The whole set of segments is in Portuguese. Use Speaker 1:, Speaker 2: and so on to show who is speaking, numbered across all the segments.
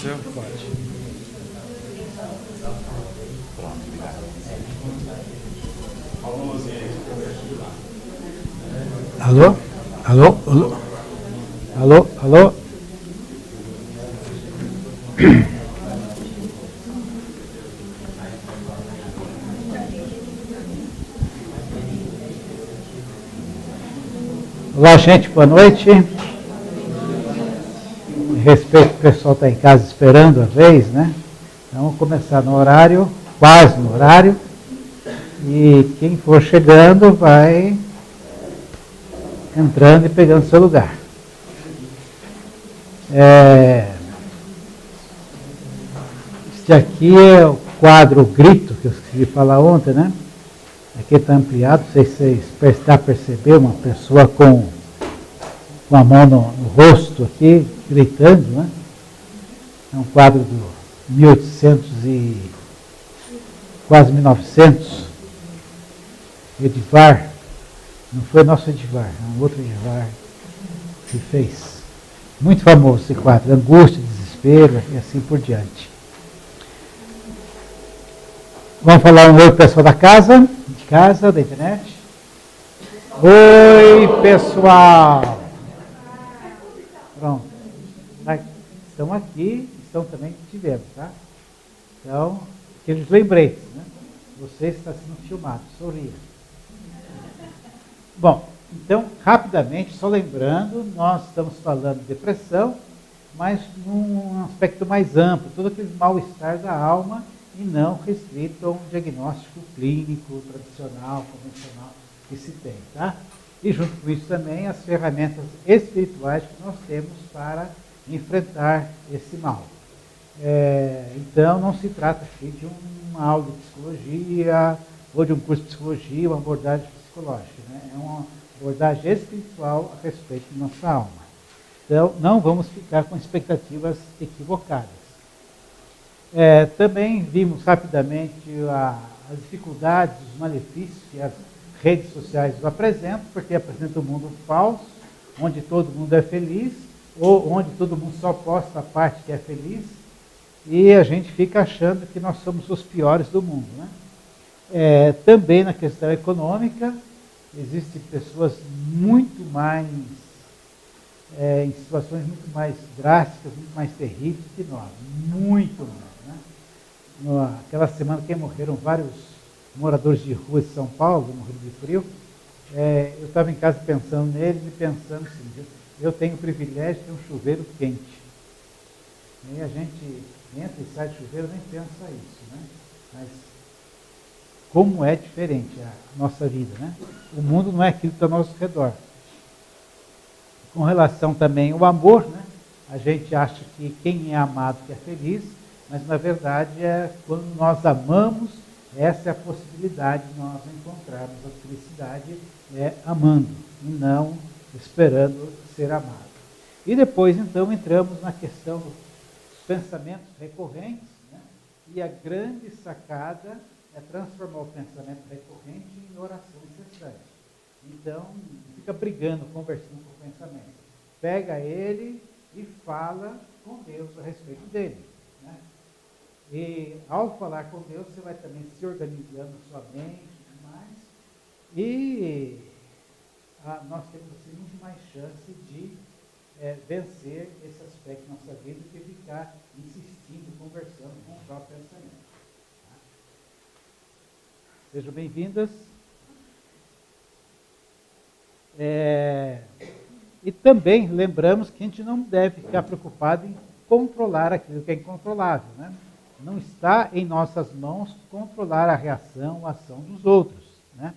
Speaker 1: ser?
Speaker 2: Pode.
Speaker 1: Pronto, obrigado.
Speaker 2: Alô? Alô? Alô? Alô? Alô? Olá, gente, boa noite. Respeito, o pessoal está em casa esperando a vez, né? Então, vamos começar no horário, quase no horário. E quem for chegando vai entrando e pegando seu lugar. Este aqui é o quadro Grito, que eu esqueci de falar ontem, né? Aqui está ampliado, não sei se vocês dá para perceber, uma pessoa com a mão no rosto aqui, gritando, né? É um quadro do 1800 e quase 1900, Edivar, não foi nosso Edivar, é um outro Edivar que fez. Muito famoso esse quadro, angústia, desespero e assim por diante. Vamos falar um oi para o pessoal da casa, da internet. Oi, pessoal! Pronto. Estão aqui, estão também que tivemos, tá? Então, aqueles lembretes, né? Você está sendo filmado, sorria. Bom, então, rapidamente, só lembrando, nós estamos falando de depressão, mas num aspecto mais amplo, todo aquele mal-estar da alma e não restrito a um diagnóstico clínico, tradicional, convencional que se tem, tá? E junto com isso também as ferramentas espirituais que nós temos para enfrentar esse mal. Então, não se trata aqui de uma aula de psicologia ou de um curso de psicologia, uma abordagem psicológica, né? É uma abordagem espiritual a respeito de nossa alma. Então, não vamos ficar com expectativas equivocadas. Também vimos rapidamente as dificuldades, os malefícios que as redes sociais nos apresentam, porque apresentam um mundo falso, onde todo mundo é feliz, ou onde todo mundo só posta a parte que é feliz, e a gente fica achando que nós somos os piores do mundo, né? Também na questão econômica, existem pessoas muito mais, em situações muito mais drásticas, muito mais terríveis que nós, muito mais, né? Aquela semana que morreram vários moradores de rua de São Paulo, morreram de frio, eu estava em casa pensando neles e pensando assim, eu tenho o privilégio de ter um chuveiro quente. E a gente entra e sai do chuveiro, nem pensa isso, né? Mas como é diferente a nossa vida, né? O mundo não é aquilo que está ao nosso redor. Com relação também ao amor, né? A gente acha que quem é amado que é feliz, mas na verdade quando nós amamos, essa é a possibilidade de nós encontrarmos a felicidade amando e não esperando ser amado. E depois então entramos na questão dos pensamentos recorrentes, né? E a grande sacada é transformar o pensamento recorrente em oração incessante. Então, não fica brigando, conversando com o pensamento. Pega ele e fala com Deus a respeito dele, né? E ao falar com Deus, você vai também se organizando a sua mente e tudo mais. E nós temos assim, muito mais chance de vencer esse aspecto da nossa vida do que ficar insistindo, conversando com o próprio pensamento. Tá? Sejam bem-vindas. E também lembramos que a gente não deve ficar preocupado em controlar aquilo que é incontrolável, né? Não está em nossas mãos controlar a reação, a ação dos outros, né?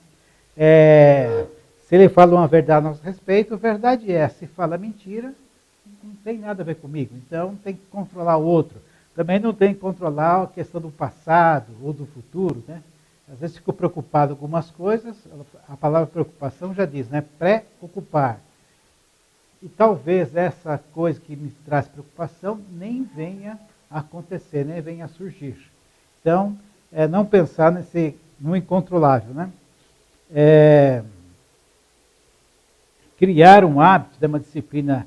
Speaker 2: Se ele fala uma verdade a nosso respeito, a verdade é, se fala mentira, não tem nada a ver comigo, então tem que controlar o outro. Também não tem que controlar a questão do passado ou do futuro, né? Às vezes fico preocupado com algumas coisas, a palavra preocupação já diz, né? Preocupar. E talvez essa coisa que me traz preocupação nem venha a acontecer, nem venha a surgir. Então, não pensar no incontrolável, né? Criar um hábito de uma disciplina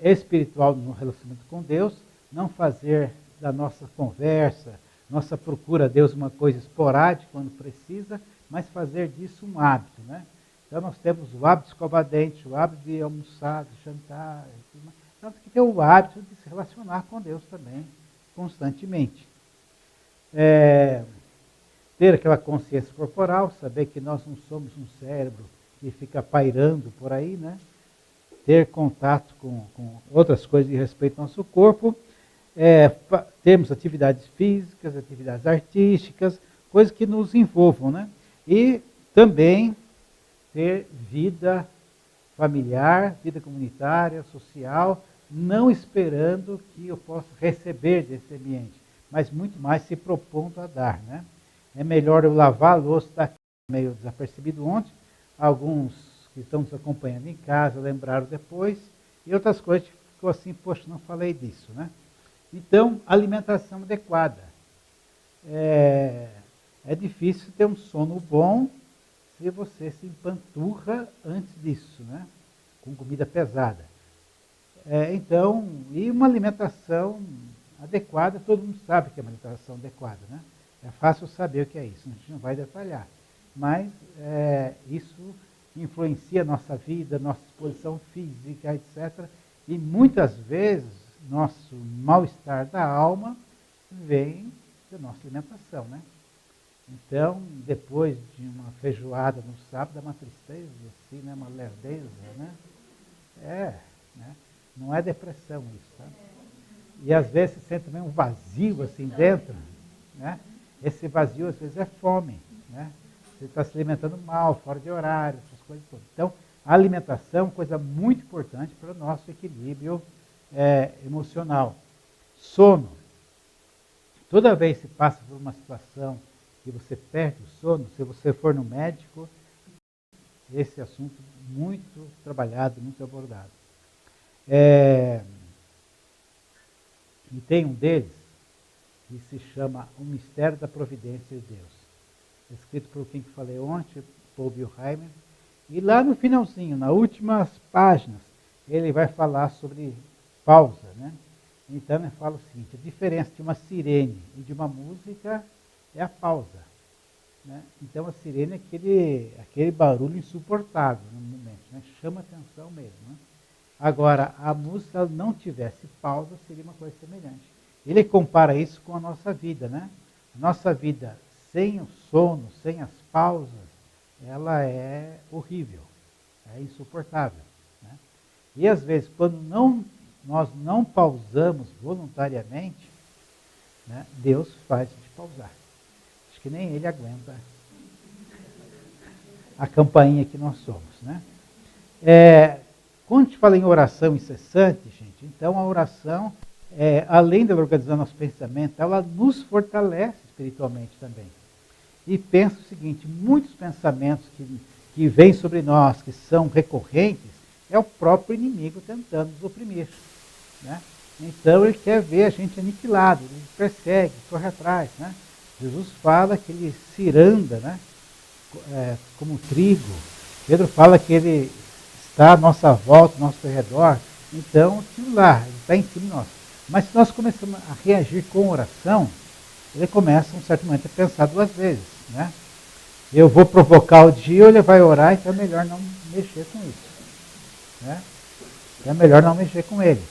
Speaker 2: espiritual no relacionamento com Deus não fazer da nossa conversa, nossa procura a Deus uma coisa esporádica quando precisa, mas fazer disso um hábito, né? Então nós temos o hábito de escovar dente, o hábito de almoçar, de jantar, então temos que ter o hábito de se relacionar com Deus também, constantemente. Ter aquela consciência corporal, saber que nós não somos um cérebro que fica pairando por aí, né? Ter contato com outras coisas de respeito ao nosso corpo, termos atividades físicas, atividades artísticas, coisas que nos envolvam, né? E também ter vida familiar, vida comunitária, social, não esperando que eu possa receber desse ambiente, mas muito mais se propondo a dar, né? É melhor eu lavar a louça, está meio desapercebido ontem, alguns que estão nos acompanhando em casa lembraram depois, e outras coisas que ficou assim, poxa, não falei disso, né? Então, alimentação adequada. É difícil ter um sono bom se você se empanturra antes disso, né? Com comida pesada. Então, e uma alimentação adequada, todo mundo sabe que é uma alimentação adequada, né? É fácil saber o que é isso, a gente não vai detalhar. Mas isso influencia a nossa vida, nossa disposição física, etc. E muitas vezes, nosso mal-estar da alma vem da nossa alimentação, né? Então, depois de uma feijoada no sábado, dá uma tristeza, assim, né? Uma lerdeza, né? Né? Não é depressão isso, tá? E às vezes você sente também um vazio assim dentro, né? Esse vazio às vezes é fome, né? Você está se alimentando mal, fora de horário, essas coisas todas. Então, a alimentação é uma coisa muito importante para o nosso equilíbrio emocional. Sono. Toda vez que você passa por uma situação que você perde o sono, se você for no médico, esse assunto muito trabalhado, muito abordado. E tem um deles que se chama O Mistério da Providência de Deus. Escrito por quem que falei ontem, Paul Wilheimer. E lá no finalzinho, nas últimas páginas, ele vai falar sobre pausa, né? Então ele fala o seguinte: a diferença de uma sirene e de uma música é a pausa, né? Então a sirene é aquele barulho insuportável no momento, né? Chama atenção mesmo, né? Agora, a música, se ela não tivesse pausa, seria uma coisa semelhante. Ele compara isso com a nossa vida, né? A nossa vida sem o sono, sem as pausas, ela é horrível, é insuportável, né? E às vezes, quando nós não pausamos voluntariamente, né, Deus faz a gente pausar. Acho que nem ele aguenta a campainha que nós somos, né? Quando a gente fala em oração incessante, gente, então a oração, além de organizar nosso pensamento, ela nos fortalece espiritualmente também. E pensa o seguinte: muitos pensamentos que vêm sobre nós, que são recorrentes, é o próprio inimigo tentando nos oprimir, né? Então ele quer ver a gente aniquilado, ele persegue, corre atrás, né? Jesus fala que ele ciranda, né? Como trigo. Pedro fala que ele está à nossa volta, ao nosso redor. Então, aquilo lá, ele está em cima de nós. Mas se nós começamos a reagir com oração, ele começa, um certo momento, a pensar duas vezes, né? Eu vou provocar o dia, ou ele vai orar, então é melhor não mexer com isso, né? É melhor não mexer com ele.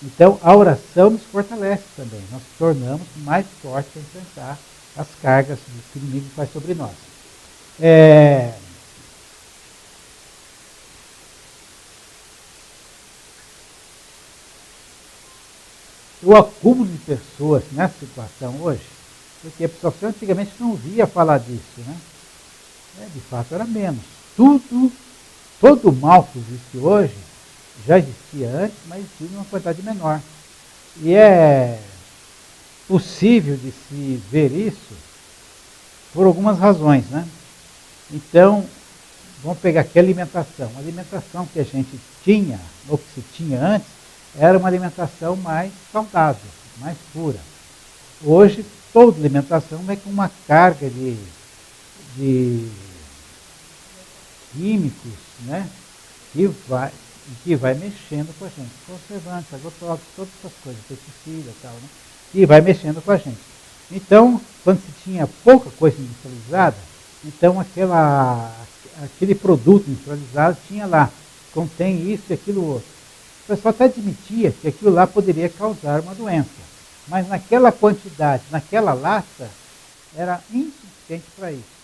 Speaker 2: Então, a oração nos fortalece também. Nós nos tornamos mais fortes para enfrentar as cargas que o inimigo faz sobre nós. O acúmulo de pessoas nessa situação hoje, porque a pessoa antigamente não via falar disso, né? De fato era menos. Todo o mal que existe hoje já existia antes, mas existia em uma quantidade menor. E é possível de se ver isso por algumas razões, né? Então, vamos pegar aqui a alimentação. A alimentação que a gente tinha, ou que se tinha antes, era uma alimentação mais saudável, mais pura. Hoje, toda alimentação vem com uma carga de químicos, né? e que vai mexendo com a gente. Conservantes, agrotóxicos, todas essas coisas, pesticida e tal, né? E vai mexendo com a gente. Então, quando se tinha pouca coisa industrializada, então aquele produto industrializado tinha lá, contém isso e aquilo outro. O pessoal até admitia que aquilo lá poderia causar uma doença, mas naquela quantidade, naquela lata, era insuficiente para isso.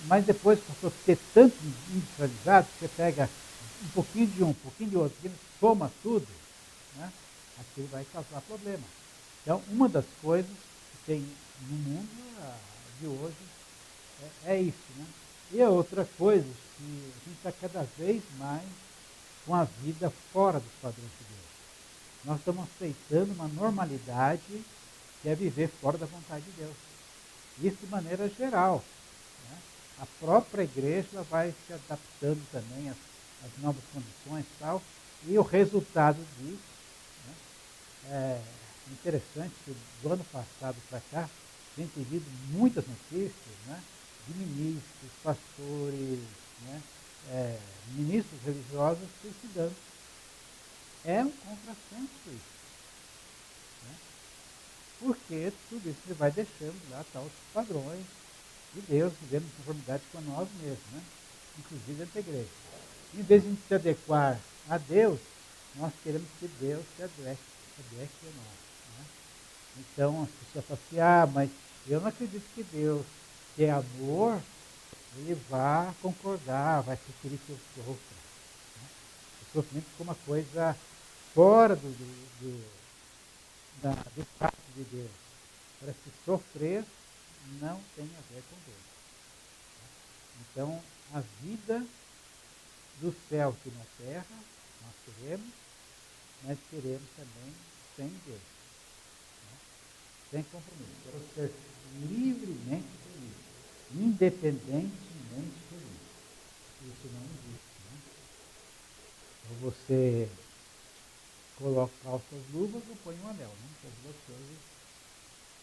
Speaker 2: Mas depois passou a ter tanto industrializado, que você pega um pouquinho de um pouquinho de outro, soma tudo, né? Aquilo vai causar problema. Então, uma das coisas que tem no mundo de hoje é isso, né? E a outra coisa, que a gente está cada vez mais com a vida fora dos padrões de Deus. Nós estamos aceitando uma normalidade que é viver fora da vontade de Deus. Isso de maneira geral. Né? A própria igreja vai se adaptando também às novas condições e tal, e o resultado disso, né, é interessante que do ano passado para cá, a gente tem visto muitas notícias, né, de ministros, pastores, né, ministros religiosos suicidando. É um contrassenso isso. Né? Porque tudo isso ele vai deixando lá os padrões de Deus, vivendo em conformidade com nós mesmos, né? Inclusive dentro da igreja. Em vez de a gente se adequar a Deus, nós queremos que Deus se adeque a nós. Né? Então as pessoas falam assim, mas eu não acredito que Deus, que é amor, ele vá concordar, vai preferir que eu sofra. Né? O sofrimento como uma coisa fora do espaço de Deus. Parece que sofrer não tem a ver com Deus. Então, a vida do céu aqui na terra, nós queremos, mas queremos também sem Deus. Né? Sem compromisso. Quero ser livremente feliz, independentemente feliz. Isso não existe. Né? Ou você coloca calças luvas ou põe um anel. Né? As duas coisas,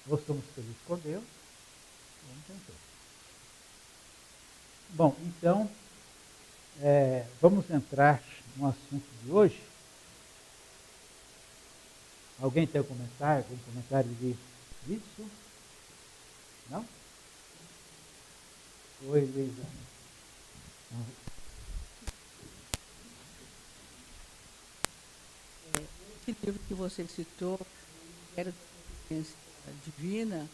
Speaker 2: ou somos felizes com Deus, ou não tem jeito. Bom, então, vamos entrar no assunto de hoje. Alguém tem algum comentário disso? Não? Oi, Luísa.
Speaker 3: Esse livro que você citou, Era da Providência Divina,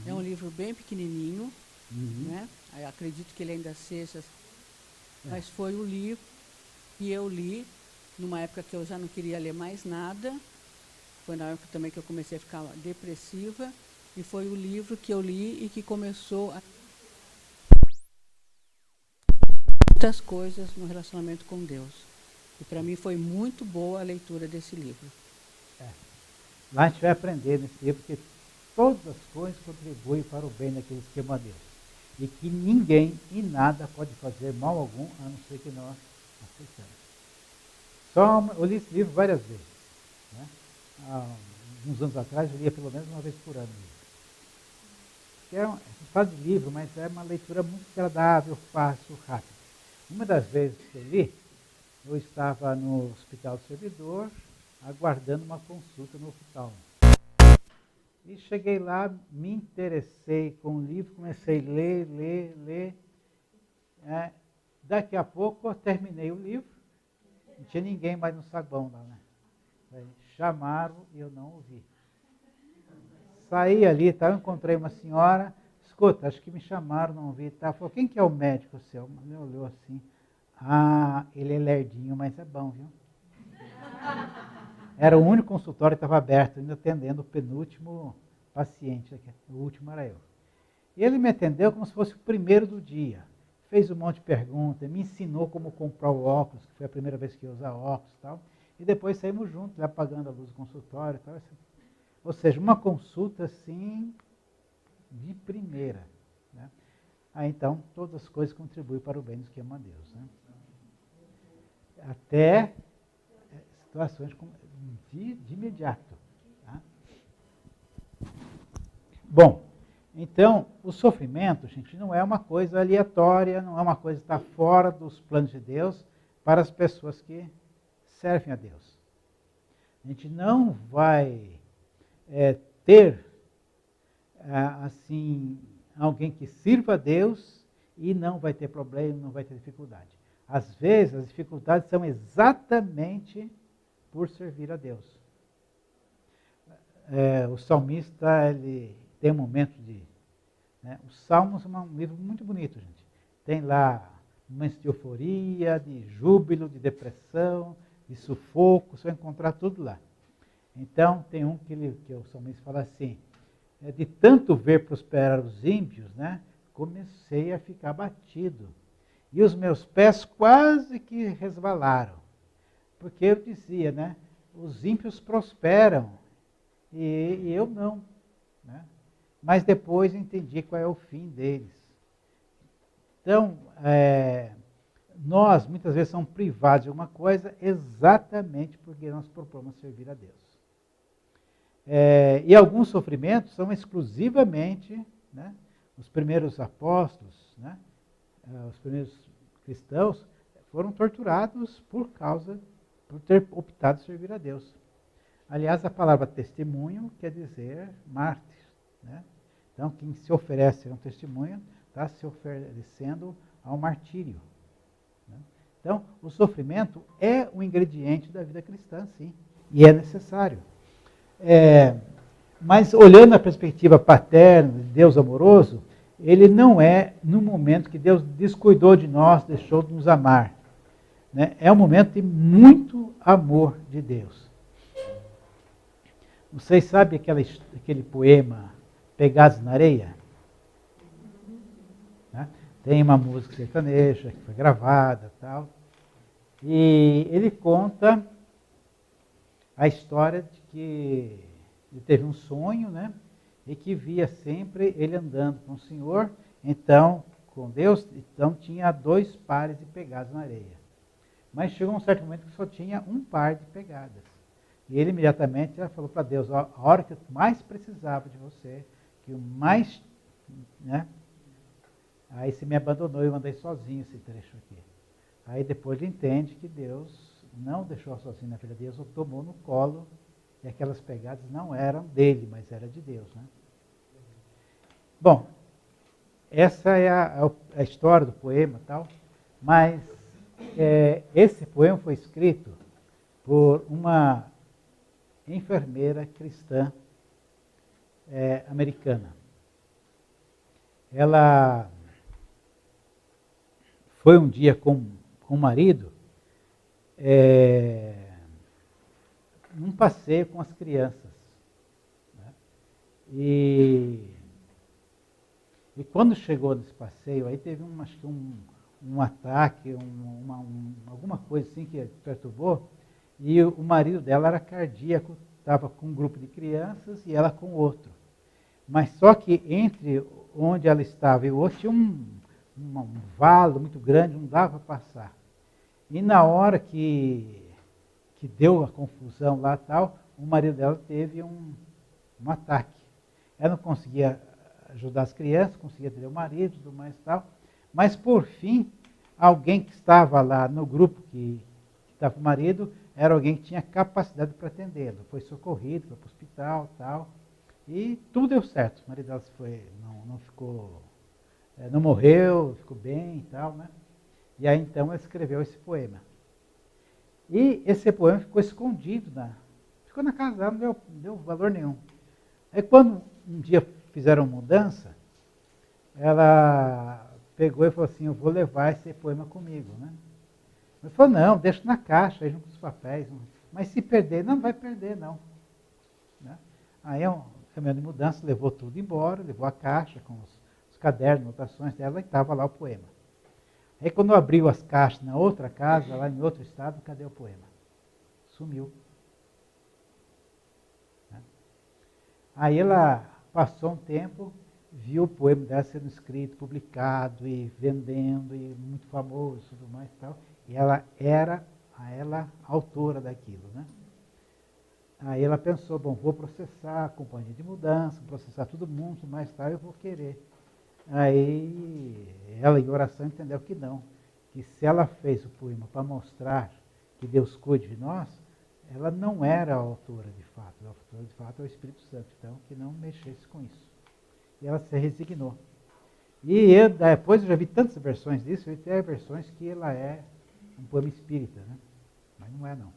Speaker 3: é um livro bem pequenininho, né? Eu acredito que ele ainda seja, mas foi o livro que eu li numa época que eu já não queria ler mais nada. Foi na época também que eu comecei a ficar depressiva, e foi o livro que eu li e que começou a muitas coisas no relacionamento com Deus. E para mim foi muito boa a leitura desse livro.
Speaker 2: Lá a gente vai aprender nesse livro que todas as coisas contribuem para o bem daqueles que amam a Deus. E que ninguém e nada pode fazer mal algum, a não ser que nós aceitamos. Eu li esse livro várias vezes. Né? Há uns anos atrás eu lia pelo menos uma vez por ano. A gente fala de livro, mas é uma leitura muito agradável, fácil, rápida. Uma das vezes que eu li, eu estava no Hospital do Servidor, aguardando uma consulta no hospital. E cheguei lá, me interessei com o livro, comecei a ler. Daqui a pouco eu terminei o livro, não tinha ninguém mais no saguão lá, né? Chamaram e eu não ouvi. Saí ali, eu encontrei uma senhora, escuta, acho que me chamaram, não ouvi. Falou, quem que é o médico seu? Ele olhou assim, ele é lerdinho, mas é bom, viu? Era o único consultório que estava aberto, ainda atendendo o penúltimo paciente, o último era eu. E ele me atendeu como se fosse o primeiro do dia. Fez um monte de perguntas, me ensinou como comprar o óculos, que foi a primeira vez que eu usava óculos e tal. E depois saímos juntos, apagando a luz do consultório e tal. Ou seja, uma consulta assim, de primeira. Né? Então, todas as coisas contribuem para o bem dos que amam a Deus. Né? Até situações de imediato. Tá? Bom, então, o sofrimento, gente, não é uma coisa aleatória, não é uma coisa que está fora dos planos de Deus para as pessoas que servem a Deus. A gente não vai ter, assim, alguém que sirva a Deus e não vai ter problema, não vai ter dificuldade. Às vezes, as dificuldades são exatamente por servir a Deus. O salmista, ele tem um momento de... Os Salmos é um livro muito bonito, gente. Tem lá momentos de euforia, de júbilo, de depressão, de sufoco, você vai encontrar tudo lá. Então, tem um que o salmista fala assim, de tanto ver prosperar os ímpios, comecei a ficar abatido. E os meus pés quase que resvalaram. Porque eu dizia, os ímpios prosperam e eu não. Mas depois entendi qual é o fim deles. Então, nós muitas vezes somos privados de alguma coisa exatamente porque nós propomos servir a Deus. E alguns sofrimentos são exclusivamente, os primeiros apóstolos, os primeiros cristãos foram torturados por ter optado servir a Deus. Aliás, a palavra testemunho quer dizer mártir. Então, quem se oferece a um testemunho está se oferecendo ao martírio. Então, o sofrimento é um ingrediente da vida cristã, sim, e é necessário. Mas, olhando a perspectiva paterna de Deus amoroso, ele não é no momento que Deus descuidou de nós, deixou de nos amar. É um momento de muito amor de Deus. Vocês sabem aquele poema Pegados na Areia? Tem uma música sertaneja que foi gravada e tal. E ele conta a história de que ele teve um sonho, e que via sempre ele andando com o Senhor, então, com Deus, então tinha 2 pares de pegadas na areia. Mas chegou um certo momento que só tinha um par de pegadas. E ele imediatamente falou para Deus, a hora que eu mais precisava de você, que o mais... Aí você me abandonou e eu andei sozinho esse trecho aqui. Aí depois ele entende que Deus não deixou sozinho na vida de Deus, o tomou no colo, e aquelas pegadas não eram dele, mas era de Deus. Bom, essa é a história do poema, tal, mas esse poema foi escrito por uma enfermeira cristã americana. Ela foi um dia com o marido num passeio com as crianças. E quando chegou nesse passeio, aí teve acho que um ataque, alguma coisa assim que perturbou, e o marido dela era cardíaco, estava com um grupo de crianças e ela com outro. Mas só que entre onde ela estava e o outro tinha um valo muito grande, não dava para passar. E na hora que deu a confusão lá tal, o marido dela teve um ataque. Ela não conseguia ajudar as crianças, conseguia ter o marido e tudo mais tal. Mas por fim, alguém que estava lá no grupo que estava com o marido, era alguém que tinha capacidade para atendê-lo. Foi socorrido, foi para o hospital tal. E tudo deu certo. O marido dela não ficou, não morreu, ficou bem e tal, E aí então ela escreveu esse poema. E esse poema ficou escondido, ficou na casa dela, não deu valor nenhum. Aí quando um dia fizeram mudança, ela pegou e falou assim, eu vou levar esse poema comigo. Ele falou, não, deixa na caixa, aí junto com os papéis. Mas se perder, não vai perder, não. Aí o caminhão de mudança levou tudo embora, levou a caixa com os cadernos, anotações dela, e estava lá o poema. Aí quando abriu as caixas na outra casa, lá em outro estado, cadê o poema? Sumiu. Aí ela passou um tempo, viu o poema dela sendo escrito, publicado e vendendo, e muito famoso e tudo mais e tal. E ela era a autora daquilo, Aí ela pensou, bom, vou processar a companhia de mudança, processar todo mundo, mais tarde eu vou querer. Aí ela, em oração, entendeu que não. Que se ela fez o poema para mostrar que Deus cuide de nós, ela não era a autora de fato. A autora de fato é o Espírito Santo, então que não mexesse com isso. E ela se resignou. E depois eu já vi tantas versões disso, eu tenho versões que ela é um poema espírita, né? Mas não é não.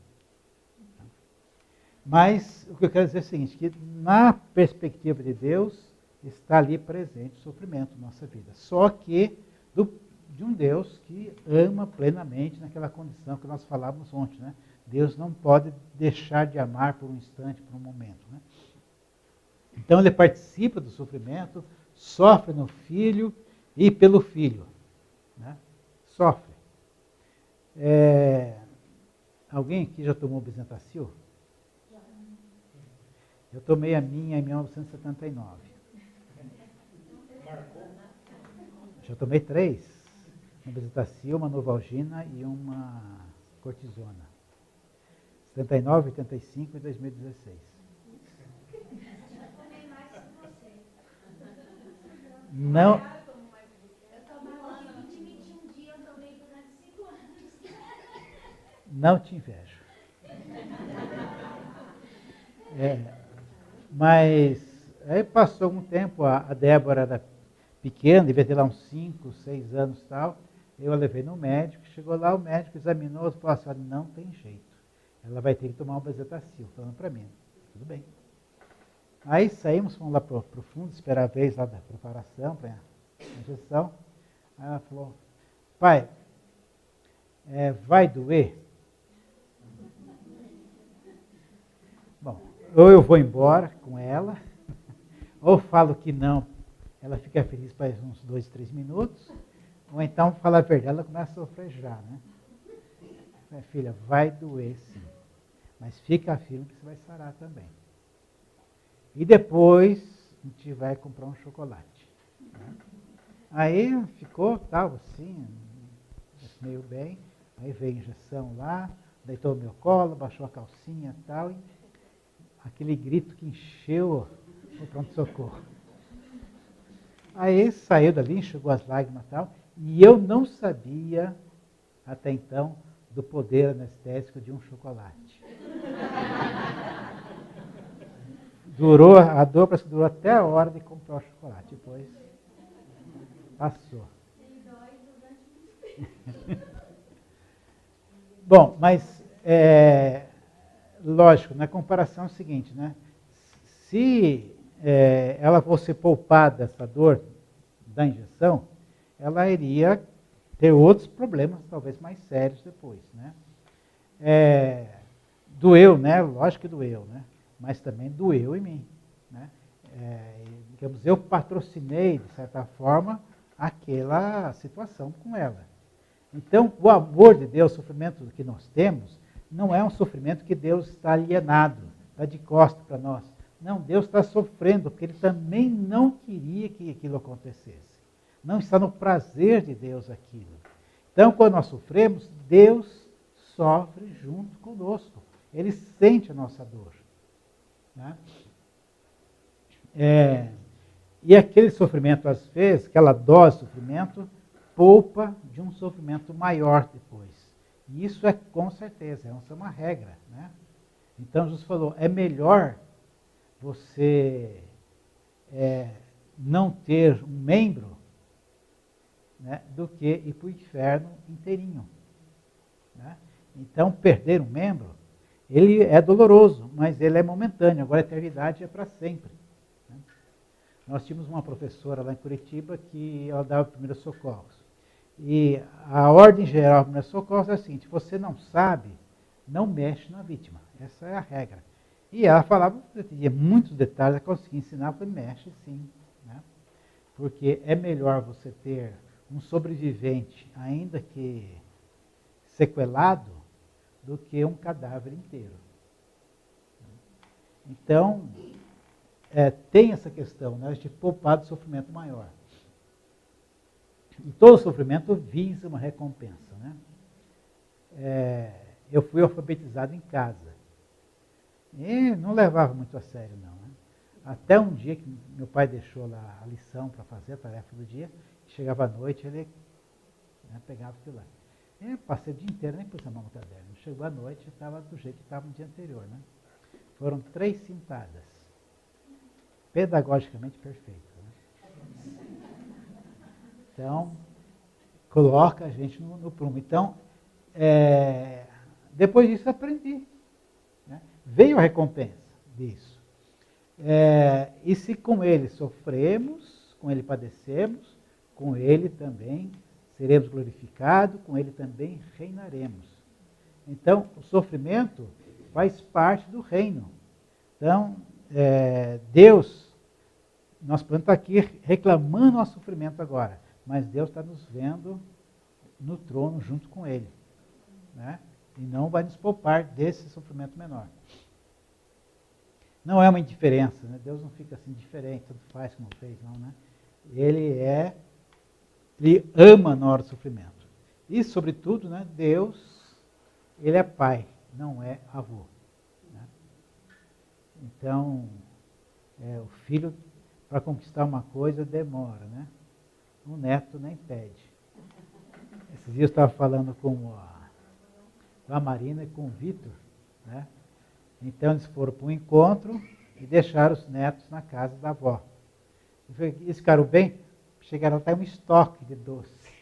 Speaker 2: Mas o que eu quero dizer é o seguinte, que na perspectiva de Deus está ali presente o sofrimento na nossa vida. Só que de um Deus que ama plenamente naquela condição que nós falávamos ontem, né? Deus não pode deixar de amar por um instante, por um momento, né? Então ele participa do sofrimento, sofre no filho e pelo filho, né? Sofre. Alguém aqui já tomou Bezetacil? Eu tomei a minha em 1979. Já tomei 3. Uma Bezetacil, uma Novalgina e uma cortisona. 79, 85 e 2016. Não.
Speaker 4: Eu tomava 20, 21 dias, eu tomei durante 5 anos.
Speaker 2: Não te invejo. Mas aí passou algum tempo, a Débora era pequena, devia ter lá uns 5, 6 anos e tal. Eu a levei no médico, chegou lá, o médico examinou e falou assim, olha, não tem jeito. Ela vai ter que tomar um Bezetacil, falando para mim. Tudo bem. Aí saímos, fomos lá para o fundo, esperar a vez lá da preparação para a injeção. Aí ela falou, pai, vai doer? Bom, ou eu vou embora com ela, ou falo que não, ela fica feliz para uns 2, 3 minutos, ou então, falar a verdade, ela começa a sofrer já, né? Minha filha, vai doer sim, mas fica firme que você vai sarar também. E depois a gente vai comprar um chocolate. Né? Aí ficou, tal, assim, meio bem, aí veio a injeção lá, deitou no meu colo, baixou a calcinha e tal, e aquele grito que encheu o pronto-socorro. Aí saiu dali, enxugou as lágrimas e tal, e eu não sabia, até então, do poder anestésico de um chocolate. A dor parece que durou até a hora de comprar o chocolate, depois passou. Bom, mas lógico, na comparação é o seguinte, né? Se ela fosse poupada dessa dor da injeção, ela iria ter outros problemas, talvez mais sérios depois, né? Doeu, né? Lógico que doeu, né? Mas também doeu em mim, né? Digamos, eu patrocinei, de certa forma, aquela situação com ela. Então, o amor de Deus, o sofrimento que nós temos, não é um sofrimento que Deus está alienado, está de costas para nós. Não, Deus está sofrendo, porque Ele também não queria que aquilo acontecesse. Não está no prazer de Deus aquilo. Então, quando nós sofremos, Deus sofre junto conosco. Ele sente a nossa dor. Né? E aquele sofrimento, às vezes, aquela dose de sofrimento, poupa de um sofrimento maior depois. E isso é com certeza, é uma regra. Né? Então, Jesus falou, é melhor você não ter um membro, né, do que ir para o inferno inteirinho. Né? Então, perder um membro, ele é doloroso, mas ele é momentâneo, agora a eternidade é para sempre. Né? Nós tínhamos uma professora lá em Curitiba que ela dava primeiros socorros. E a ordem geral de primeiros socorros é a seguinte, você não sabe, não mexe na vítima. Essa é a regra. E ela falava, tinha muitos detalhes, ela conseguia ensinar, para mexe sim. Né? Porque é melhor você ter um sobrevivente, ainda que sequelado, do que um cadáver inteiro. Então, tem essa questão, né, de poupar do sofrimento maior. E todo sofrimento visa uma recompensa. Né? Eu fui alfabetizado em casa. E não levava muito a sério, não. Né? Até um dia que meu pai deixou lá a lição para fazer, a tarefa do dia, chegava à noite, ele pegava aquilo lá. Eu passei o dia inteiro, nem pus a mão no caderno. Chegou a noite, estava do jeito que estava no dia anterior. Né? Foram 3 cintadas. Pedagogicamente perfeitas. Né? Então, coloca a gente no prumo. Então, depois disso aprendi. Né? Veio a recompensa disso. E se com ele sofremos, com ele padecemos, com ele também seremos glorificados, com ele também reinaremos. Então, o sofrimento faz parte do reino. Então, Deus, nós podemos estar aqui reclamando nosso sofrimento agora, mas Deus está nos vendo no trono junto com ele. Né? E não vai nos poupar desse sofrimento menor. Não é uma indiferença, né? Deus não fica assim diferente, tanto faz como fez, não, né? Ele ama na hora do sofrimento. E, sobretudo, né, Deus, ele é pai, não é avô. Né? Então, o filho, para conquistar uma coisa, demora, né? O neto nem pede. Esses dias eu estava falando com a Marina e com o Vitor, né? Então eles foram para um encontro e deixaram os netos na casa da avó. Eles ficaram bem, chegaram até um estoque de doce.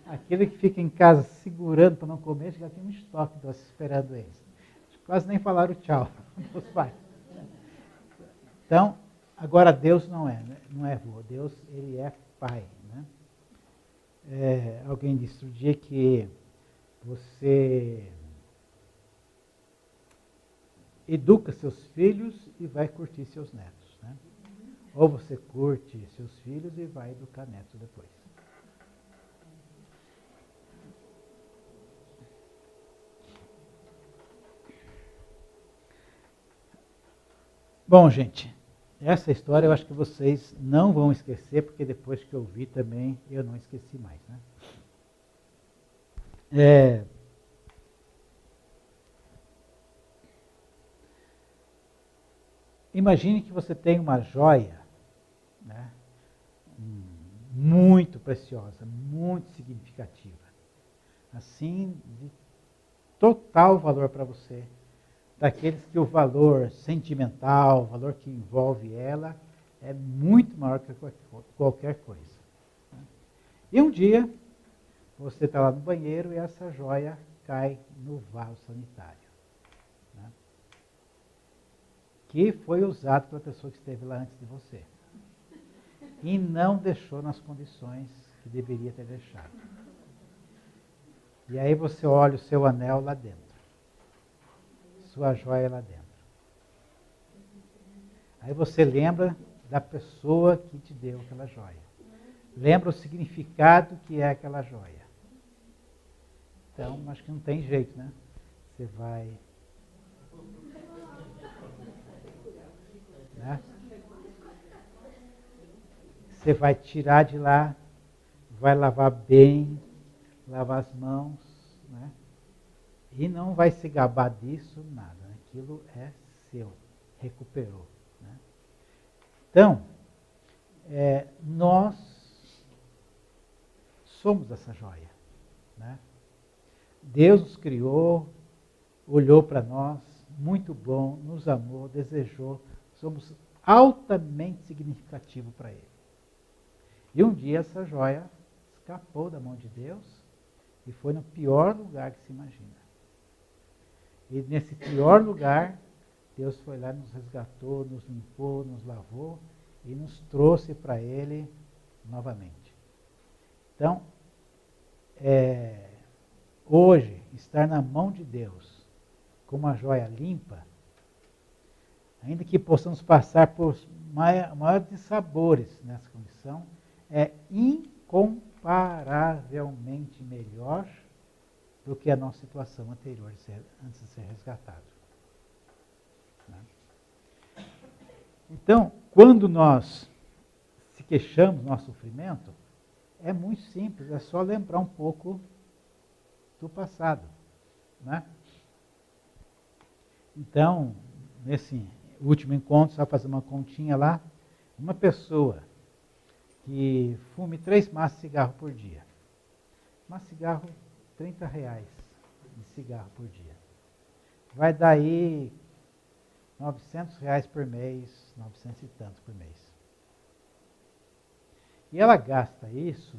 Speaker 2: Aquele que fica em casa segurando para não comer, já tem um estoque de doce esperando eles. Quase nem falaram tchau os pais. Então, agora Deus não é avô, Deus ele é pai. Né? Alguém disse outro dia que você educa seus filhos e vai curtir seus netos. Né? Ou você curte seus filhos e vai educar netos depois. Bom, gente, essa história eu acho que vocês não vão esquecer, porque depois que eu vi também, eu não esqueci mais. Né? Imagine que você tem uma joia, né, muito preciosa, muito significativa, assim, de total valor para você, daqueles que o valor sentimental, o valor que envolve ela, é muito maior que qualquer coisa. Né? E um dia, você está lá no banheiro e essa joia cai no vaso sanitário. Né? Que foi usado pela pessoa que esteve lá antes de você. E não deixou nas condições que deveria ter deixado. E aí você olha o seu anel lá dentro. Sua joia lá dentro. Aí você lembra da pessoa que te deu aquela joia. Lembra o significado que é aquela joia. Então, acho que não tem jeito, né? Você vai... Né? Você vai tirar de lá, vai lavar bem, lavar as mãos, né? E não vai se gabar disso, nada. Né? Aquilo é seu, recuperou. Né? Então, nós somos essa joia. Né? Deus nos criou, olhou para nós, muito bom, nos amou, desejou, somos altamente significativos para Ele. E um dia essa joia escapou da mão de Deus e foi no pior lugar que se imagina. E nesse pior lugar, Deus foi lá, nos resgatou, nos limpou, nos lavou e nos trouxe para Ele novamente. Então, hoje, estar na mão de Deus com uma joia limpa, ainda que possamos passar por maiores dissabores nessa condição, é incomparavelmente melhor do que a nossa situação anterior, antes de ser resgatado. Né? Então, quando nós se queixamos do nosso sofrimento, é muito simples, é só lembrar um pouco do passado. Né? Então, nesse último encontro, só fazer uma continha lá, uma pessoa que fume 3 maços de cigarro por dia. Mas cigarro R$ 30 de cigarro por dia. Vai dar aí R$ 900 por mês, 900 e tantos por mês. E ela gasta isso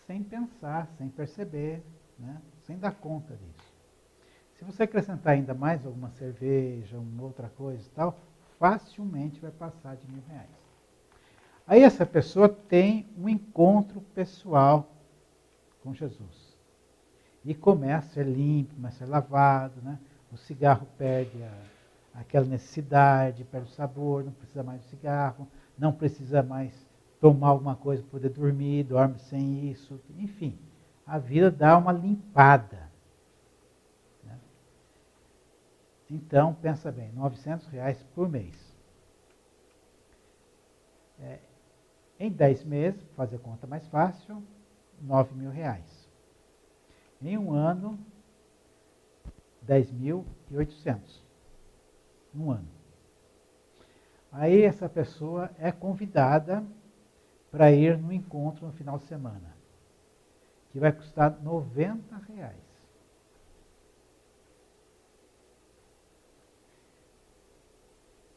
Speaker 2: sem pensar, sem perceber, né? Sem dar conta disso. Se você acrescentar ainda mais alguma cerveja, uma outra coisa e tal, facilmente vai passar de R$ 1.000. Aí essa pessoa tem um encontro pessoal com Jesus. E começa a ser limpo, começa a ser lavado, né? O cigarro perde aquela necessidade, perde o sabor, não precisa mais do cigarro, não precisa mais tomar alguma coisa para poder dormir, dorme sem isso, enfim. A vida dá uma limpada. Né? Então, pensa bem, R$ 900 por mês. Em 10 meses, para fazer conta mais fácil, R$ 9.000. Em um ano, 10.800. Um ano. Aí essa pessoa é convidada para ir no encontro no final de semana, que vai custar R$ 90.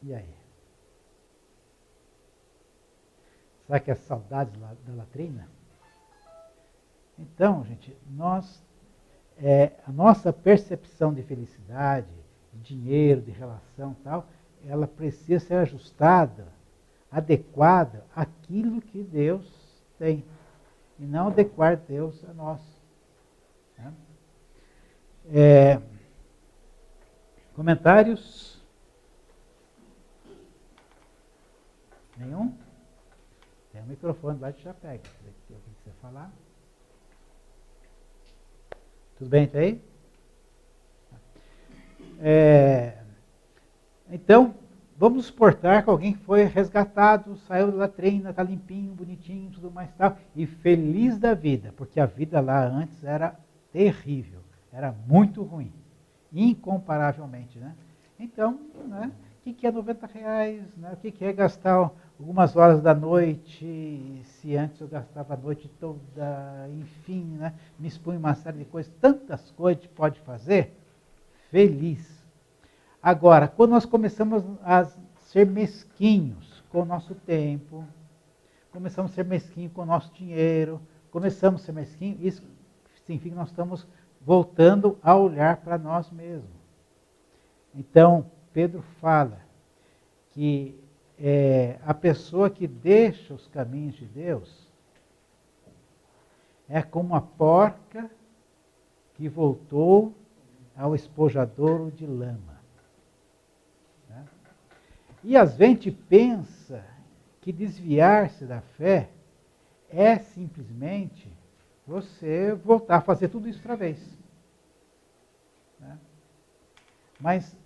Speaker 2: E aí? Será que é saudade da latrina? Então, gente, a nossa percepção de felicidade, de dinheiro, de relação e tal, ela precisa ser ajustada, adequada àquilo que Deus tem. E não adequar Deus a nós. Né? Comentários? Nenhum? Tem um microfone lá que já pega. O que você falar? Tudo bem até aí? Então, vamos suportar que alguém foi resgatado, saiu da latrina, está limpinho, bonitinho, tudo mais tal, e feliz da vida, porque a vida lá antes era terrível, era muito ruim, incomparavelmente, né? Então, né, o que é R$ 90? Né? O que é gastar algumas horas da noite, se antes eu gastava a noite toda, enfim, né, me expunha uma série de coisas, tantas coisas que pode fazer, feliz. Agora, quando nós começamos a ser mesquinhos com o nosso tempo, começamos a ser mesquinhos com o nosso dinheiro, começamos a ser mesquinhos, isso significa que nós estamos voltando a olhar para nós mesmos. Então, Pedro fala que a pessoa que deixa os caminhos de Deus é como a porca que voltou ao espojadouro de lama. Né? E às vezes a gente pensa que desviar-se da fé é simplesmente você voltar a fazer tudo isso outra vez. Né? Mas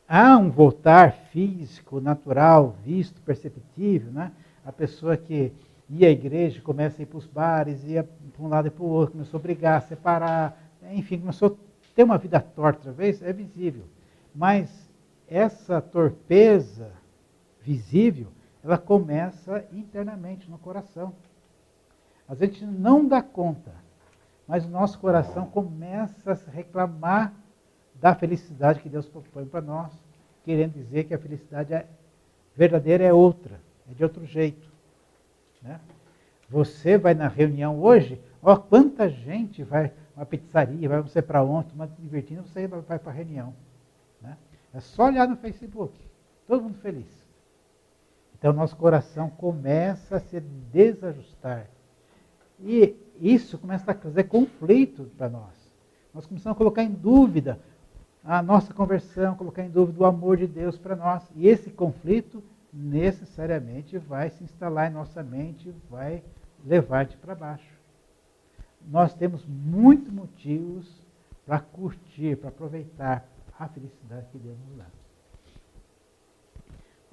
Speaker 2: há um voltar físico, natural, visto, perceptível, né? A pessoa que ia à igreja, começa a ir para os bares, ia para um lado e para o outro, começou a brigar, separar, enfim, começou a ter uma vida torta outra vez, é visível. Mas essa torpeza visível, ela começa internamente no coração. Às vezes a gente não dá conta, mas o nosso coração começa a reclamar da felicidade que Deus propõe para nós, querendo dizer que a felicidade verdadeira é outra, é de outro jeito. Né? Você vai na reunião hoje, ó, quanta gente vai uma pizzaria, vai você para onde, uma divertindo, você vai para a reunião. Né? É só olhar no Facebook, todo mundo feliz. Então nosso coração começa a se desajustar. E isso começa a trazer conflito para nós. Nós começamos a colocar em dúvida a nossa conversão, colocar em dúvida o amor de Deus para nós. E esse conflito necessariamente vai se instalar em nossa mente, vai levar-te para baixo. Nós temos muitos motivos para curtir, para aproveitar a felicidade que Deus nos dá.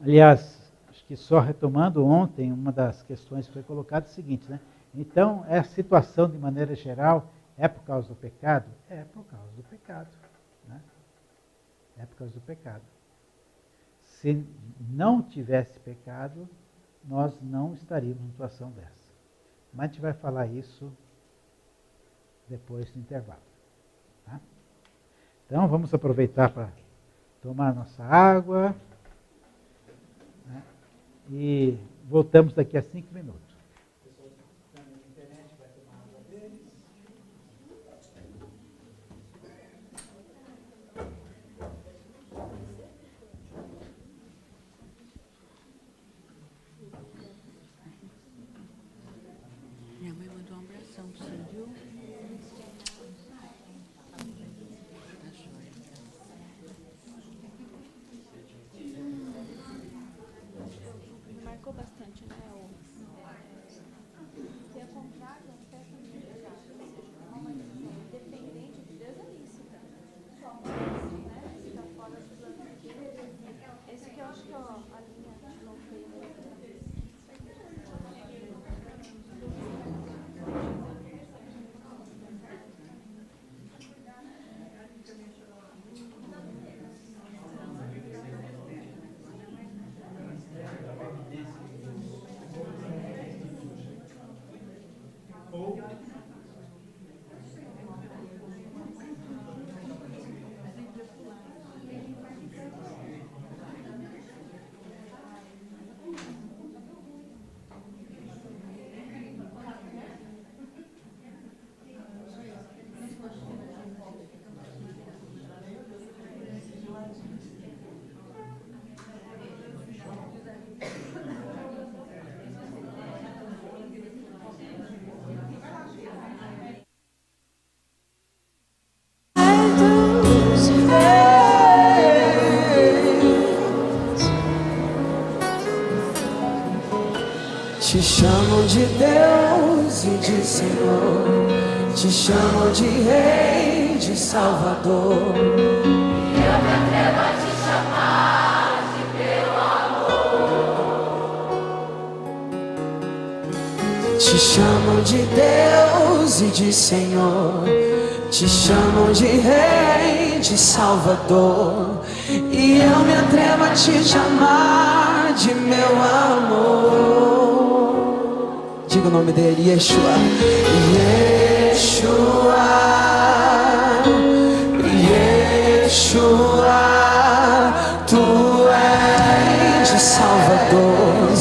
Speaker 2: Aliás, acho que só retomando ontem, uma das questões que foi colocada é o seguinte, né? Então, essa situação, de maneira geral, é por causa do pecado? É por causa do pecado. Né? É por causa do pecado. Se não tivesse pecado, nós não estaríamos numa situação dessa. Mas a gente vai falar isso depois do intervalo. Tá? Então, vamos aproveitar para tomar nossa água, né? E voltamos daqui a 5 minutos.
Speaker 3: Minha mãe mandou um abração para você, viu? Tá joia.
Speaker 5: Me marcou bastante, né? Ser contrário a fé também. Uma mãe dependente de Deus é lícita. Sua mãe, né? Está fora do plano de Deus. Esse que eu acho que é a linha que não foi.
Speaker 6: Te chamam de Deus e de Senhor, te chamam de Rei, de Salvador.
Speaker 4: E eu me atrevo a te chamar de meu amor.
Speaker 6: Te chamam de Deus e de Senhor, te chamam de Rei, de Salvador. E eu me atrevo a te chamar de meu amor. Diga o nome dele, Yeshua. Yeshua, Yeshua, tu és Salvador.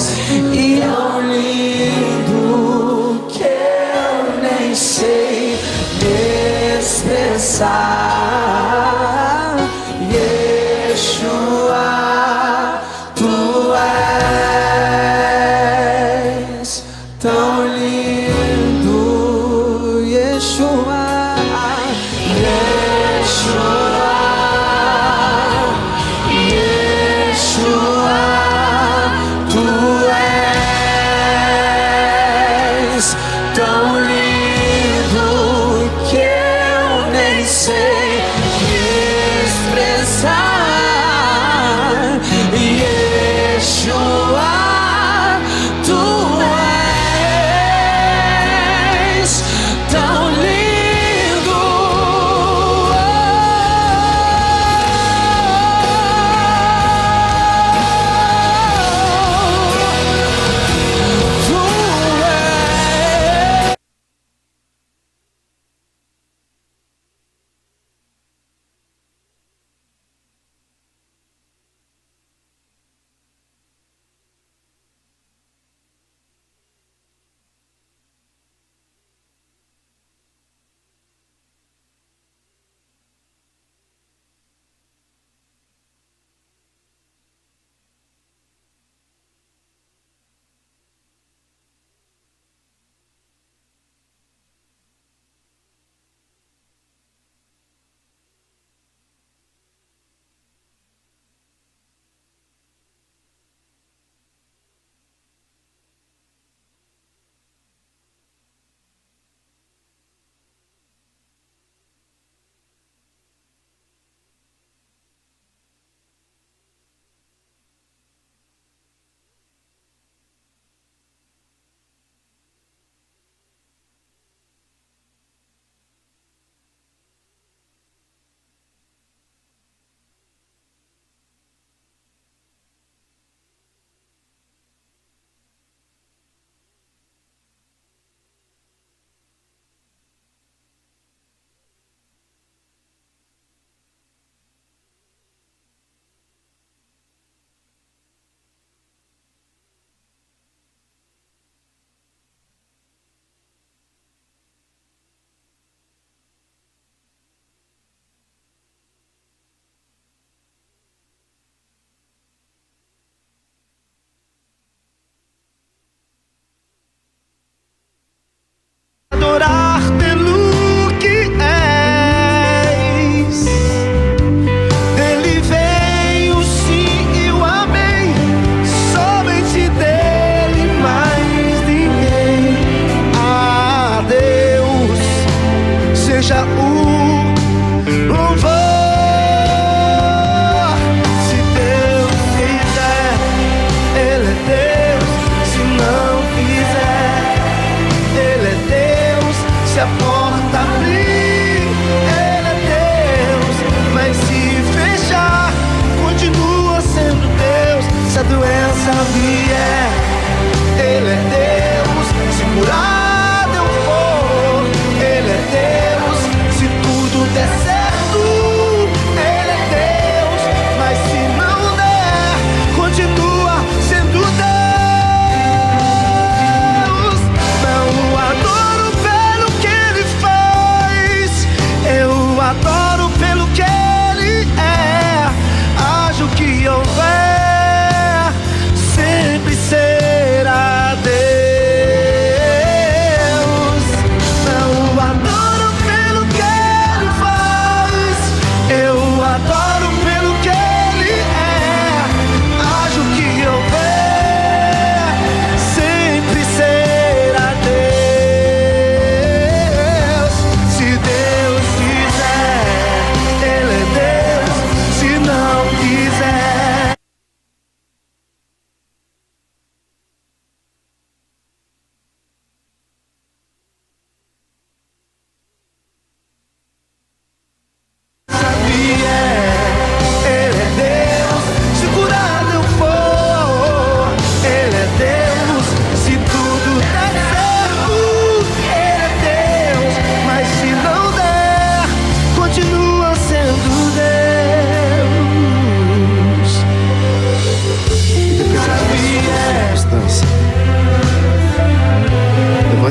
Speaker 6: E tão lindo que eu nem sei me expressar. Yeshua, tu és tão lindo, Yeshua.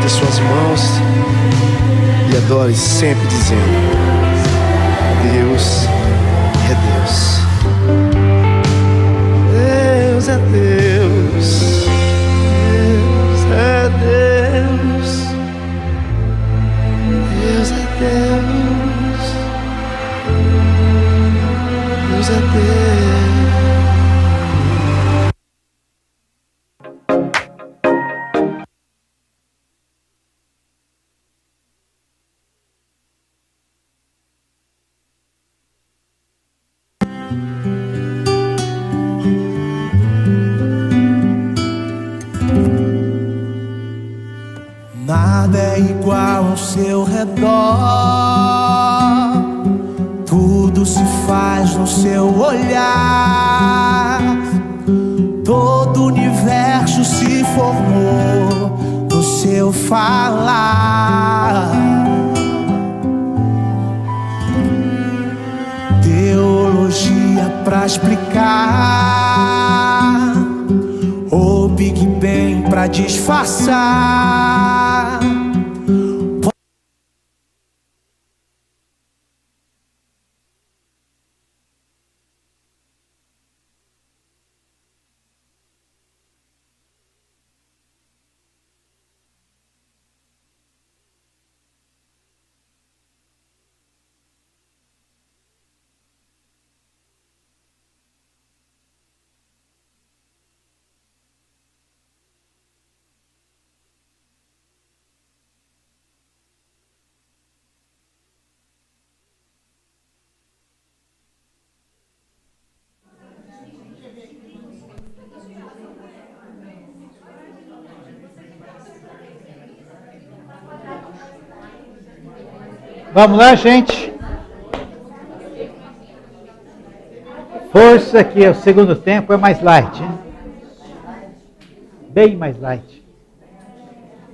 Speaker 7: as suas mãos e adore sempre dizendo: Deus é Deus. Deus é Deus. Deus é Deus. Deus é Deus. Deus é Deus.
Speaker 6: Nada é igual ao seu redor, tudo se faz no seu olhar, todo o universo se formou no seu falar. Teologia pra explicar, ou Big Bang pra disfarçar.
Speaker 2: Vamos lá, gente. Força que o segundo tempo é mais light, hein? Bem mais light.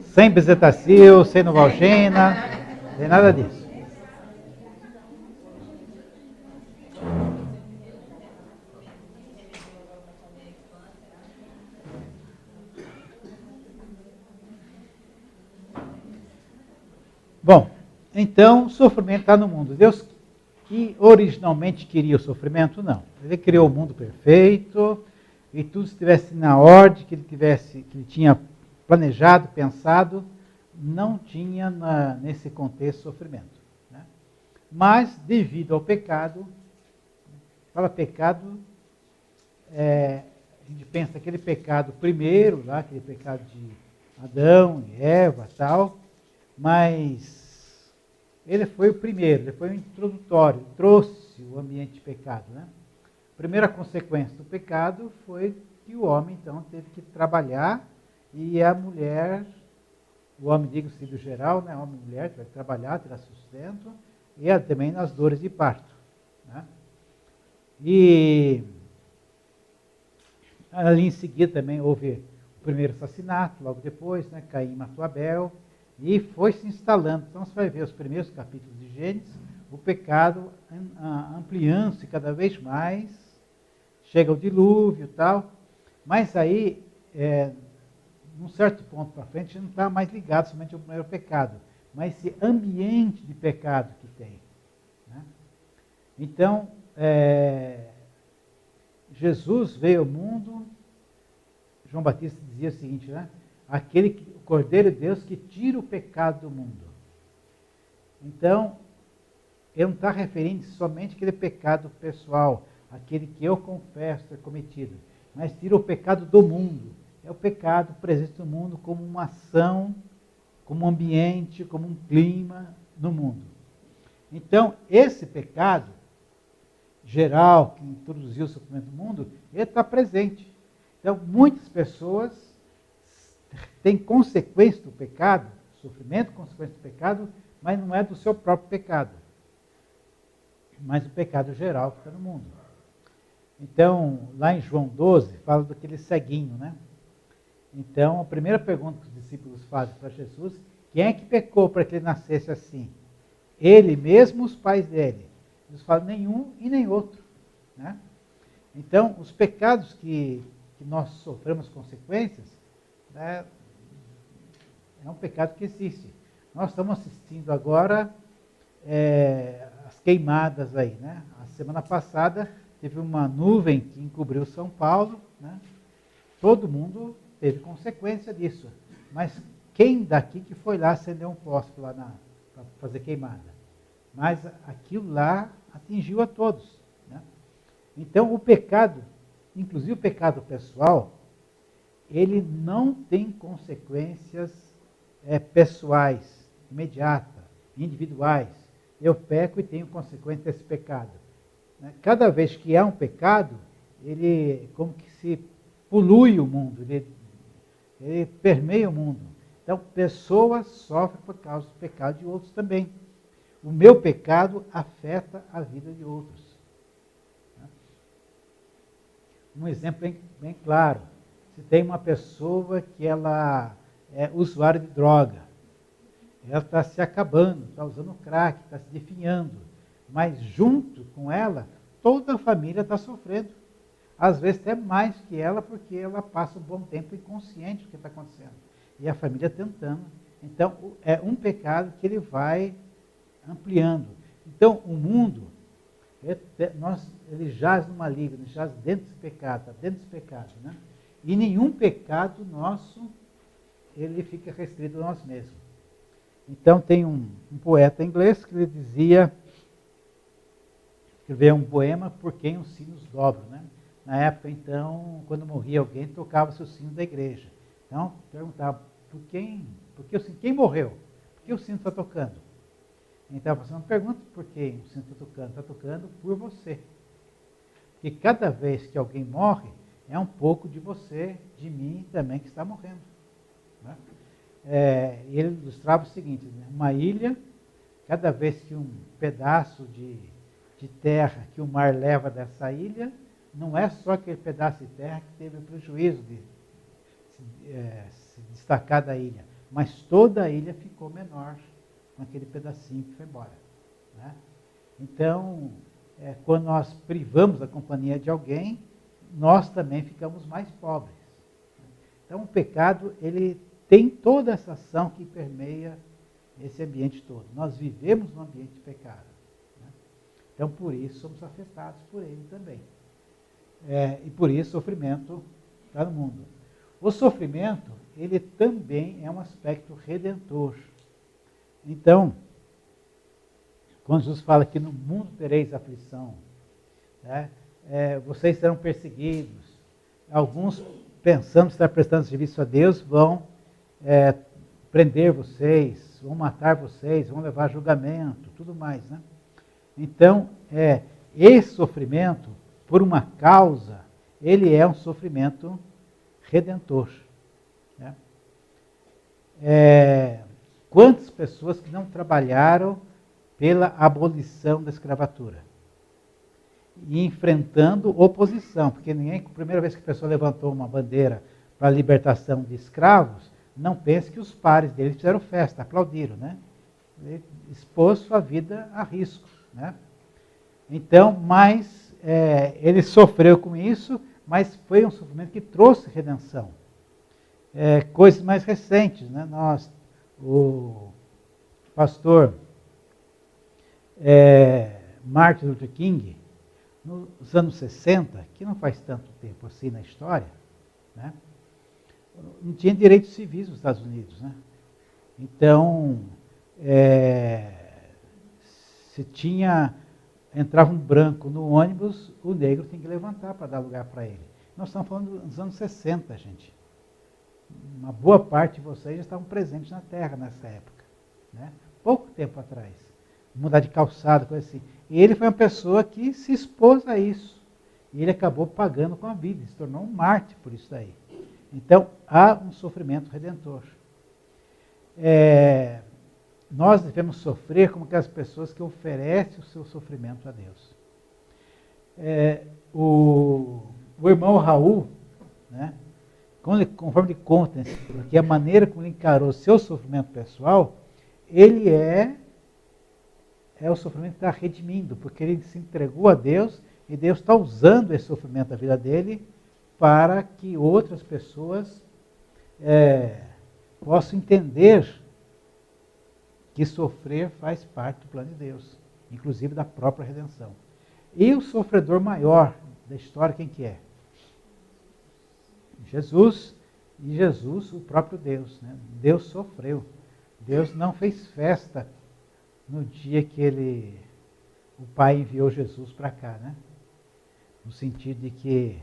Speaker 2: Sem bezetacil, sem novalgina, sem nada disso. Bom, então o sofrimento está no mundo. Deus que originalmente queria o sofrimento, não. Ele criou o mundo perfeito e tudo estivesse na ordem que ele tinha planejado, pensado, não tinha nesse contexto sofrimento. Né? Mas, devido ao pecado, fala pecado, a gente pensa aquele pecado primeiro, lá, aquele pecado de Adão e Eva e tal, mas ele foi o primeiro, ele foi o introdutório, trouxe o ambiente de pecado. Né? A primeira consequência do pecado foi que o homem, então, teve que trabalhar e a mulher, o homem, digo sentido geral, né? Homem e mulher, teve que trabalhar, terá sustento, e também nas dores de parto. Né? E ali em seguida também houve o primeiro assassinato, logo depois, né? Caim matou Abel, e foi se instalando. Então você vai ver os primeiros capítulos de Gênesis, o pecado ampliando-se cada vez mais, chega o dilúvio e tal, mas aí, num certo ponto para frente, não está mais ligado somente ao primeiro pecado, mas esse ambiente de pecado que tem. Né? Então, Jesus veio ao mundo, João Batista dizia o seguinte, né? O Cordeiro de Deus que tira o pecado do mundo. Então, ele não está referindo somente aquele pecado pessoal, aquele que eu confesso ter cometido, mas tira o pecado do mundo. É o pecado presente no mundo como uma ação, como um ambiente, como um clima no mundo. Então, esse pecado geral que introduziu o sofrimento no mundo, ele está presente. Então, muitas pessoas têm consequência do pecado, sofrimento, consequência do pecado, mas não é do seu próprio pecado, mas do pecado geral que está no mundo. Então, lá em João 12, fala daquele ceguinho, né? Então, a primeira pergunta que os discípulos fazem para Jesus, quem é que pecou para que ele nascesse assim? Ele mesmo ou os pais dele? Jesus fala, nenhum e nem outro. Né? Então, os pecados que nós sofremos consequências, né, É um pecado que existe. Nós estamos assistindo agora as queimadas aí, né? A semana passada teve uma nuvem que encobriu São Paulo, né? Todo mundo teve consequência disso. Mas quem daqui que foi lá acender um fósforo lá para fazer queimada? Mas aquilo lá atingiu a todos, né? Então o pecado, inclusive o pecado pessoal, ele não tem consequências pessoais, imediatas, individuais. Eu peco e tenho consequência desse pecado. Cada vez que há um pecado, ele como que se polui o mundo, ele permeia o mundo. Então, pessoas sofrem por causa do pecado de outros também. O meu pecado afeta a vida de outros. Um exemplo bem claro. Se tem uma pessoa que ela é usuária de droga, ela está se acabando, está usando crack, está se definhando, mas junto com ela, toda a família está sofrendo. Às vezes até mais que ela, porque ela passa um bom tempo inconsciente do que está acontecendo. E a família tentando. Então, é um pecado que ele vai ampliando. Então, o mundo, ele jaz no maligno, ele jaz dentro desse pecado, está dentro desse pecado, né? E nenhum pecado nosso, ele fica restrito a nós mesmos. Então, tem um poeta inglês que ele dizia, escreveu um poema por quem os sinos dobram, né? Na época, então, quando morria alguém, tocava-se o sino da igreja. Então, perguntava, quem morreu? Por que o sino está tocando? Então, você não pergunta por que o sino está tocando por você. Porque cada vez que alguém morre, é um pouco de você, de mim também, que está morrendo. Né? Ele ilustrava o seguinte, né? Uma ilha, cada vez que um pedaço de terra que o mar leva dessa ilha, não é só aquele pedaço de terra que teve o prejuízo de se destacar da ilha, mas toda a ilha ficou menor com aquele pedacinho que foi embora. Né? Então, quando nós privamos a companhia de alguém, nós também ficamos mais pobres. Então, o pecado, ele tem toda essa ação que permeia esse ambiente todo. Nós vivemos num ambiente de pecado. Né? Então, por isso, somos afetados por ele também. E por isso, o sofrimento está no mundo. O sofrimento, ele também é um aspecto redentor. Então, quando Jesus fala que no mundo tereis aflição, né? Vocês serão perseguidos. Alguns, pensando estar prestando serviço a Deus, vão prender vocês, vão matar vocês, vão levar a julgamento, tudo mais. Né? Então, esse sofrimento, por uma causa, ele é um sofrimento redentor. Né? Quantas pessoas que não trabalharam pela abolição da escravatura? E enfrentando oposição, porque a primeira vez que a pessoa levantou uma bandeira para a libertação de escravos, não pense que os pares dele fizeram festa, aplaudiram, né? Ele expôs sua vida a risco, né? Então, mas ele sofreu com isso, mas foi um sofrimento que trouxe redenção. Coisas mais recentes, né? O pastor Martin Luther King, nos anos 60, que não faz tanto tempo assim na história, né, não tinha direitos civis nos Estados Unidos. Né? Então, se entrava um branco no ônibus, o negro tem que levantar para dar lugar para ele. Nós estamos falando dos anos 60, gente. Uma boa parte de vocês já estavam presentes na Terra nessa época. Né? Pouco tempo atrás. Mudar de calçado, coisa assim. E ele foi uma pessoa que se expôs a isso. E ele acabou pagando com a vida, se tornou um mártir por isso daí. Então, há um sofrimento redentor. Nós devemos sofrer como aquelas pessoas que oferecem o seu sofrimento a Deus. O irmão Raul, né, conforme ele conta, porque a maneira como ele encarou o seu sofrimento pessoal, ele é o sofrimento que está redimindo, porque ele se entregou a Deus e Deus está usando esse sofrimento da vida dele para que outras pessoas posso entender que sofrer faz parte do plano de Deus, inclusive da própria redenção. E o sofredor maior da história, quem que é? Jesus, e Jesus, o próprio Deus. Né? Deus sofreu. Deus não fez festa no dia que o Pai enviou Jesus para cá, né? No sentido de que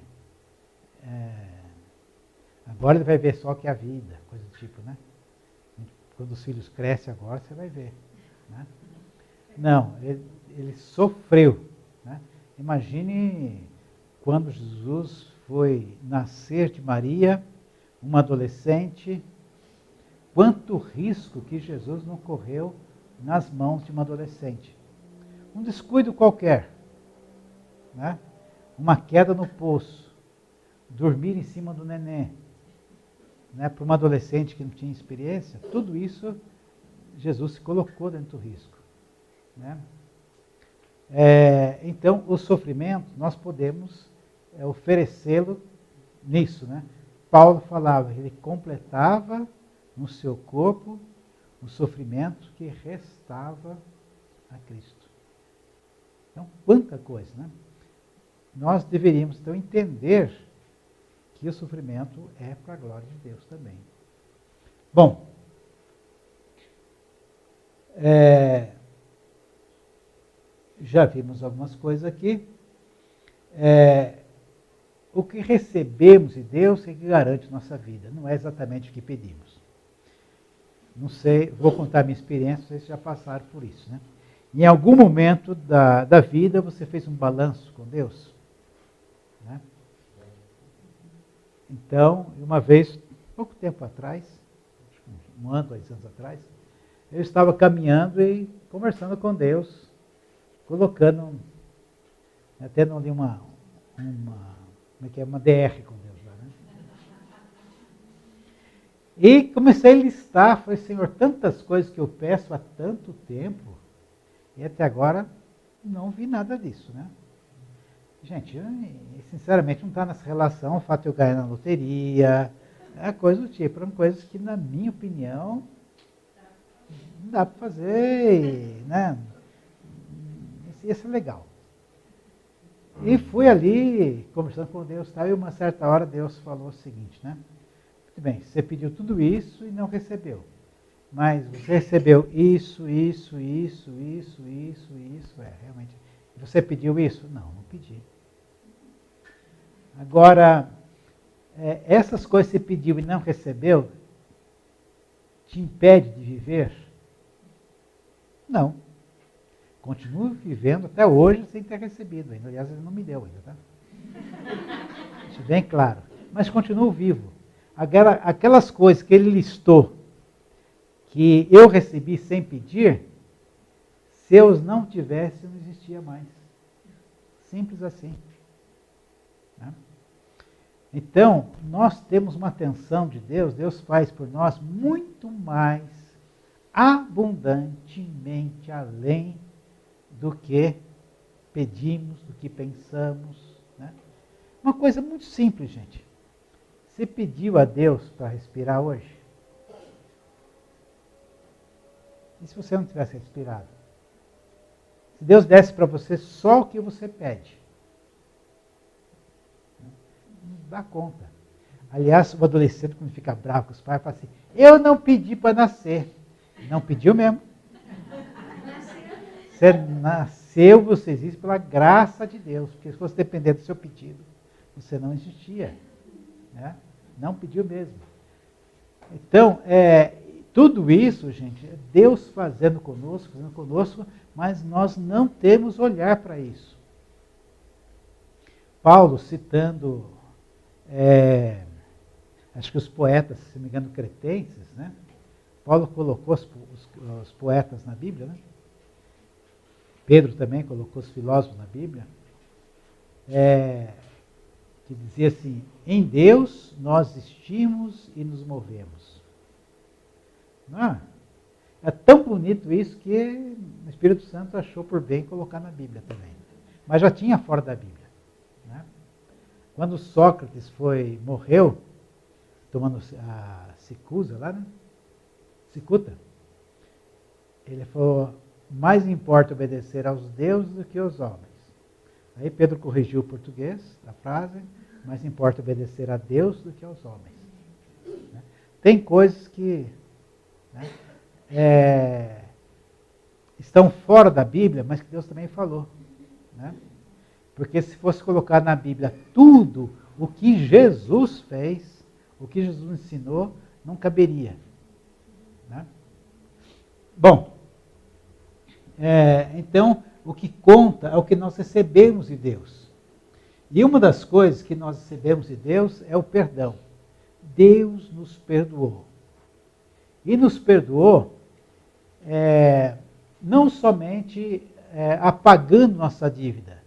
Speaker 2: agora ele vai ver só o que é a vida, coisa do tipo, né? Quando os filhos crescem agora, você vai ver. Né? Não, ele sofreu. Né? Imagine quando Jesus foi nascer de Maria, uma adolescente, quanto risco que Jesus não correu nas mãos de uma adolescente. Um descuido qualquer, né? Uma queda no poço, dormir em cima do neném, né? Para uma adolescente que não tinha experiência, tudo isso Jesus se colocou dentro do risco. Né? Então, o sofrimento, nós podemos oferecê-lo nisso. Né? Paulo falava que ele completava no seu corpo o sofrimento que restava a Cristo. Então, quanta coisa, né? Nós deveríamos, então, entender que o sofrimento é para a glória de Deus também. Bom, já vimos algumas coisas aqui. O que recebemos de Deus é que garante nossa vida, não é exatamente o que pedimos. Não sei, vou contar a minha experiência, vocês já passaram por isso. Né? Em algum momento da vida você fez um balanço com Deus? Né? Então, uma vez, pouco tempo atrás, um ano, 2 anos atrás, eu estava caminhando e conversando com Deus, colocando, tendo ali uma DR com Deus lá, né? E comecei a listar, falei, Senhor, tantas coisas que eu peço há tanto tempo, e até agora não vi nada disso, né? Gente, sinceramente, não está nessa relação o fato de eu ganhar na loteria, coisa do tipo, eram coisas que, na minha opinião, não dá para fazer, né? Isso é legal. E fui ali, conversando com Deus, e uma certa hora Deus falou o seguinte, né? Muito bem, você pediu tudo isso e não recebeu. Mas você recebeu isso, realmente. Você pediu isso? Não pedi. Agora, essas coisas que você pediu e não recebeu, te impede de viver? Não. Continuo vivendo até hoje sem ter recebido ainda. Aliás, ele não me deu ainda, tá? Isso bem claro. Mas continuo vivo. Aquelas coisas que ele listou, que eu recebi sem pedir, se eu não tivesse, não existia mais. Simples assim. Né? Então, nós temos uma atenção de Deus, Deus faz por nós muito mais abundantemente além do que pedimos, do que pensamos. Né? Uma coisa muito simples, gente. Você pediu a Deus para respirar hoje? E se você não tivesse respirado? Se Deus desse para você só o que você pede? Não dá conta. Aliás, o adolescente, quando fica bravo com os pais, fala assim, eu não pedi para nascer. Não pediu mesmo. Você nasceu, você existe pela graça de Deus. Porque se fosse depender do seu pedido, você não existia. Né? Não pediu mesmo. Então, tudo isso, gente, é Deus fazendo conosco, mas nós não temos olhar para isso. Paulo, citando, acho que os poetas, se não me engano, cretenses, né? Paulo colocou os poetas na Bíblia, né? Pedro também colocou os filósofos na Bíblia, que dizia assim, em Deus nós existimos e nos movemos. Não, é tão bonito isso que o Espírito Santo achou por bem colocar na Bíblia também. Mas já tinha fora da Bíblia. Né? Quando Sócrates morreu, tomando a cicusa lá, né? Cicuta, ele falou, mais importa obedecer aos deuses do que aos homens. Aí Pedro corrigiu o português da frase, mais importa obedecer a Deus do que aos homens. Né? Tem coisas que estão fora da Bíblia, mas que Deus também falou. Né? Porque se fosse colocar na Bíblia tudo o que Jesus fez, o que Jesus ensinou, não caberia. Né? Bom, então o que conta é o que nós recebemos de Deus. E uma das coisas que nós recebemos de Deus é o perdão. Deus nos perdoou. E nos perdoou não somente apagando nossa dívida,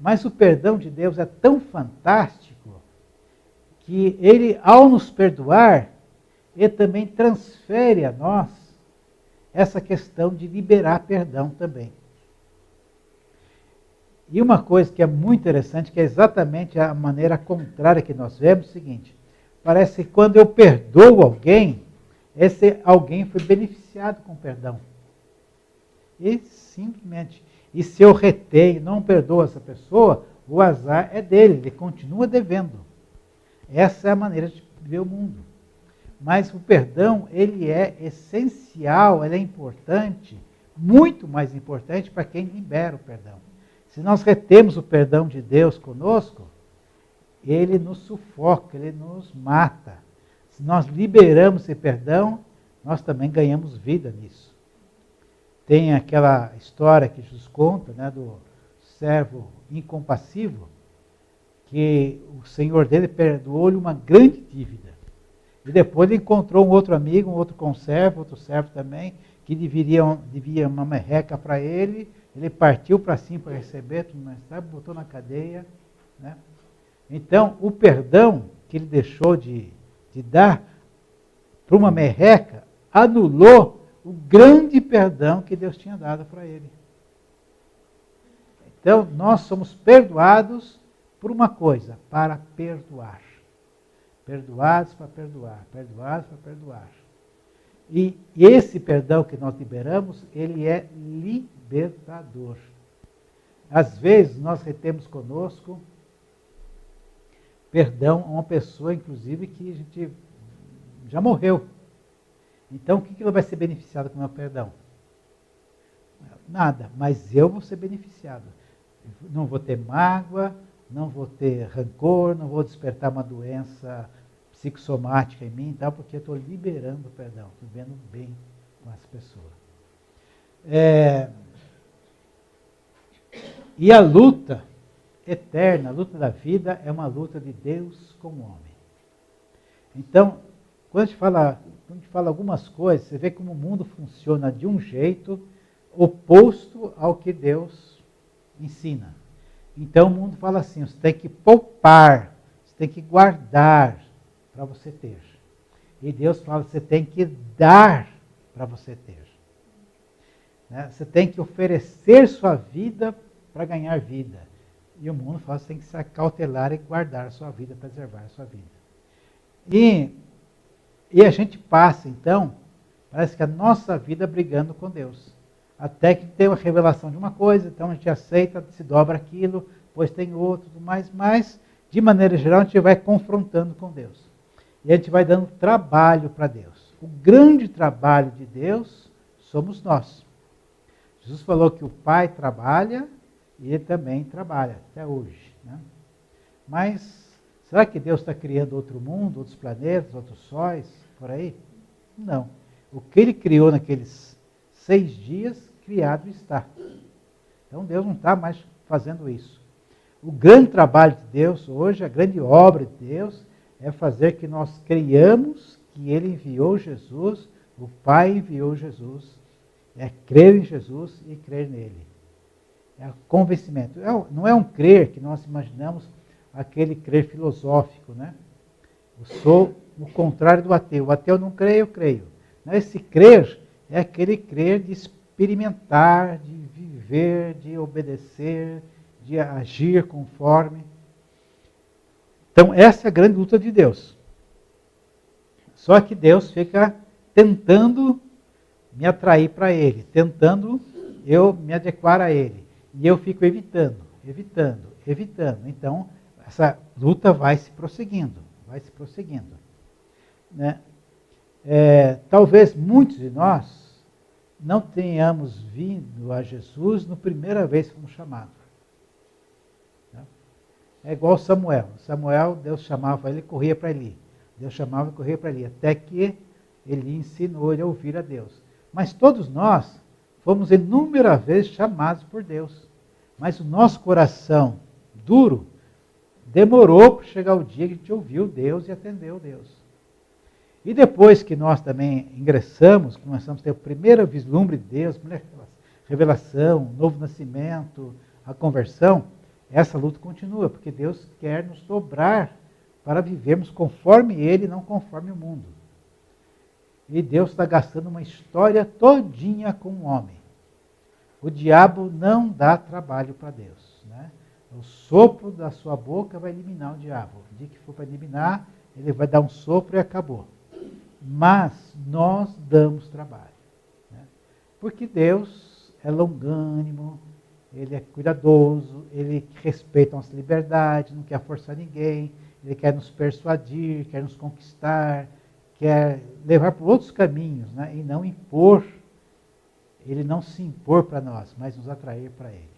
Speaker 2: mas o perdão de Deus é tão fantástico que Ele, ao nos perdoar, Ele também transfere a nós essa questão de liberar perdão também. E uma coisa que é muito interessante, que é exatamente a maneira contrária que nós vemos, é o seguinte: parece que quando eu perdoo alguém, esse alguém foi beneficiado com perdão. E simplesmente. E se eu retenho e não perdoo essa pessoa, o azar é dele, ele continua devendo. Essa é a maneira de ver o mundo. Mas o perdão, ele é essencial, ele é importante, muito mais importante para quem libera o perdão. Se nós retemos o perdão de Deus conosco, ele nos sufoca, ele nos mata. Se nós liberamos esse perdão, nós também ganhamos vida nisso. Tem aquela história que Jesus conta, né, do servo incompassivo, que o senhor dele perdoou-lhe uma grande dívida. E depois ele encontrou um outro amigo, um outro conservo, outro servo também, que devia uma merreca para ele. Ele partiu para cima para receber, tudo mais tarde, botou na cadeia. Né? Então, o perdão que ele deixou de dar para uma merreca anulou o grande perdão que Deus tinha dado para ele. Então, nós somos perdoados por uma coisa, para perdoar. Perdoados para perdoar, perdoados para perdoar. E esse perdão que nós liberamos, ele é libertador. Às vezes, nós retemos conosco perdão a uma pessoa, inclusive, que a gente já morreu. Então, o que ela vai ser beneficiada com o meu perdão? Nada, mas eu vou ser beneficiado. Não vou ter mágoa, não vou ter rancor, não vou despertar uma doença psicossomática em mim, tá? Porque eu estou liberando o perdão, estou vivendo bem com essa pessoa. E a luta eterna, a luta da vida, é uma luta de Deus com o homem. Então, quando a gente fala algumas coisas, você vê como o mundo funciona de um jeito oposto ao que Deus ensina. Então o mundo fala assim, você tem que poupar, você tem que guardar para você ter. E Deus fala, você tem que dar para você ter. Né? Você tem que oferecer sua vida para ganhar vida. E o mundo fala, você tem que se acautelar e guardar a sua vida, preservar a sua vida. E a gente passa, então, parece que a nossa vida brigando com Deus. Até que tem uma revelação de uma coisa, então a gente aceita, se dobra aquilo, depois tem outro, mas, de maneira geral, a gente vai confrontando com Deus. E a gente vai dando trabalho para Deus. O grande trabalho de Deus somos nós. Jesus falou que o Pai trabalha e Ele também trabalha, até hoje. Né? Mas, será que Deus está criando outro mundo, outros planetas, outros sóis, por aí? Não. O que Ele criou naqueles 6 dias, criado está. Então Deus não está mais fazendo isso. O grande trabalho de Deus hoje, a grande obra de Deus, é fazer que nós creiamos que Ele enviou Jesus, o Pai enviou Jesus, é crer em Jesus e crer nele. É o convencimento. Não é um crer que nós imaginamos aquele crer filosófico, né? Eu sou o contrário do ateu. O ateu não crê, eu creio. Esse crer é aquele crer de experimentar, de viver, de obedecer, de agir conforme. Então, essa é a grande luta de Deus. Só que Deus fica tentando me atrair para ele, tentando eu me adequar a ele. E eu fico evitando. Então, essa luta vai se prosseguindo. Né? Talvez muitos de nós não tenhamos vindo a Jesus na primeira vez que fomos chamados. Né? É igual Samuel. Samuel, Deus chamava ele e corria para Eli. Deus chamava e corria para Eli. Até que ele ensinou ele a ouvir a Deus. Mas todos nós fomos inúmeras vezes chamados por Deus. Mas o nosso coração duro demorou para chegar o dia que a gente ouviu Deus e atendeu Deus. E depois que nós também ingressamos, começamos a ter o primeiro vislumbre de Deus, a primeira revelação, o novo nascimento, a conversão, essa luta continua, porque Deus quer nos dobrar para vivermos conforme Ele, não conforme o mundo. E Deus está gastando uma história todinha com o homem. O diabo não dá trabalho para Deus. Né? O sopro da sua boca vai eliminar o diabo. O dia que for para eliminar, ele vai dar um sopro e acabou. Mas nós damos trabalho. Né? Porque Deus é longânimo, Ele é cuidadoso, Ele respeita a nossa liberdade, não quer forçar ninguém, Ele quer nos persuadir, quer nos conquistar, quer levar por outros caminhos, né? E não impor. Ele não se impor para nós, mas nos atrair para Ele.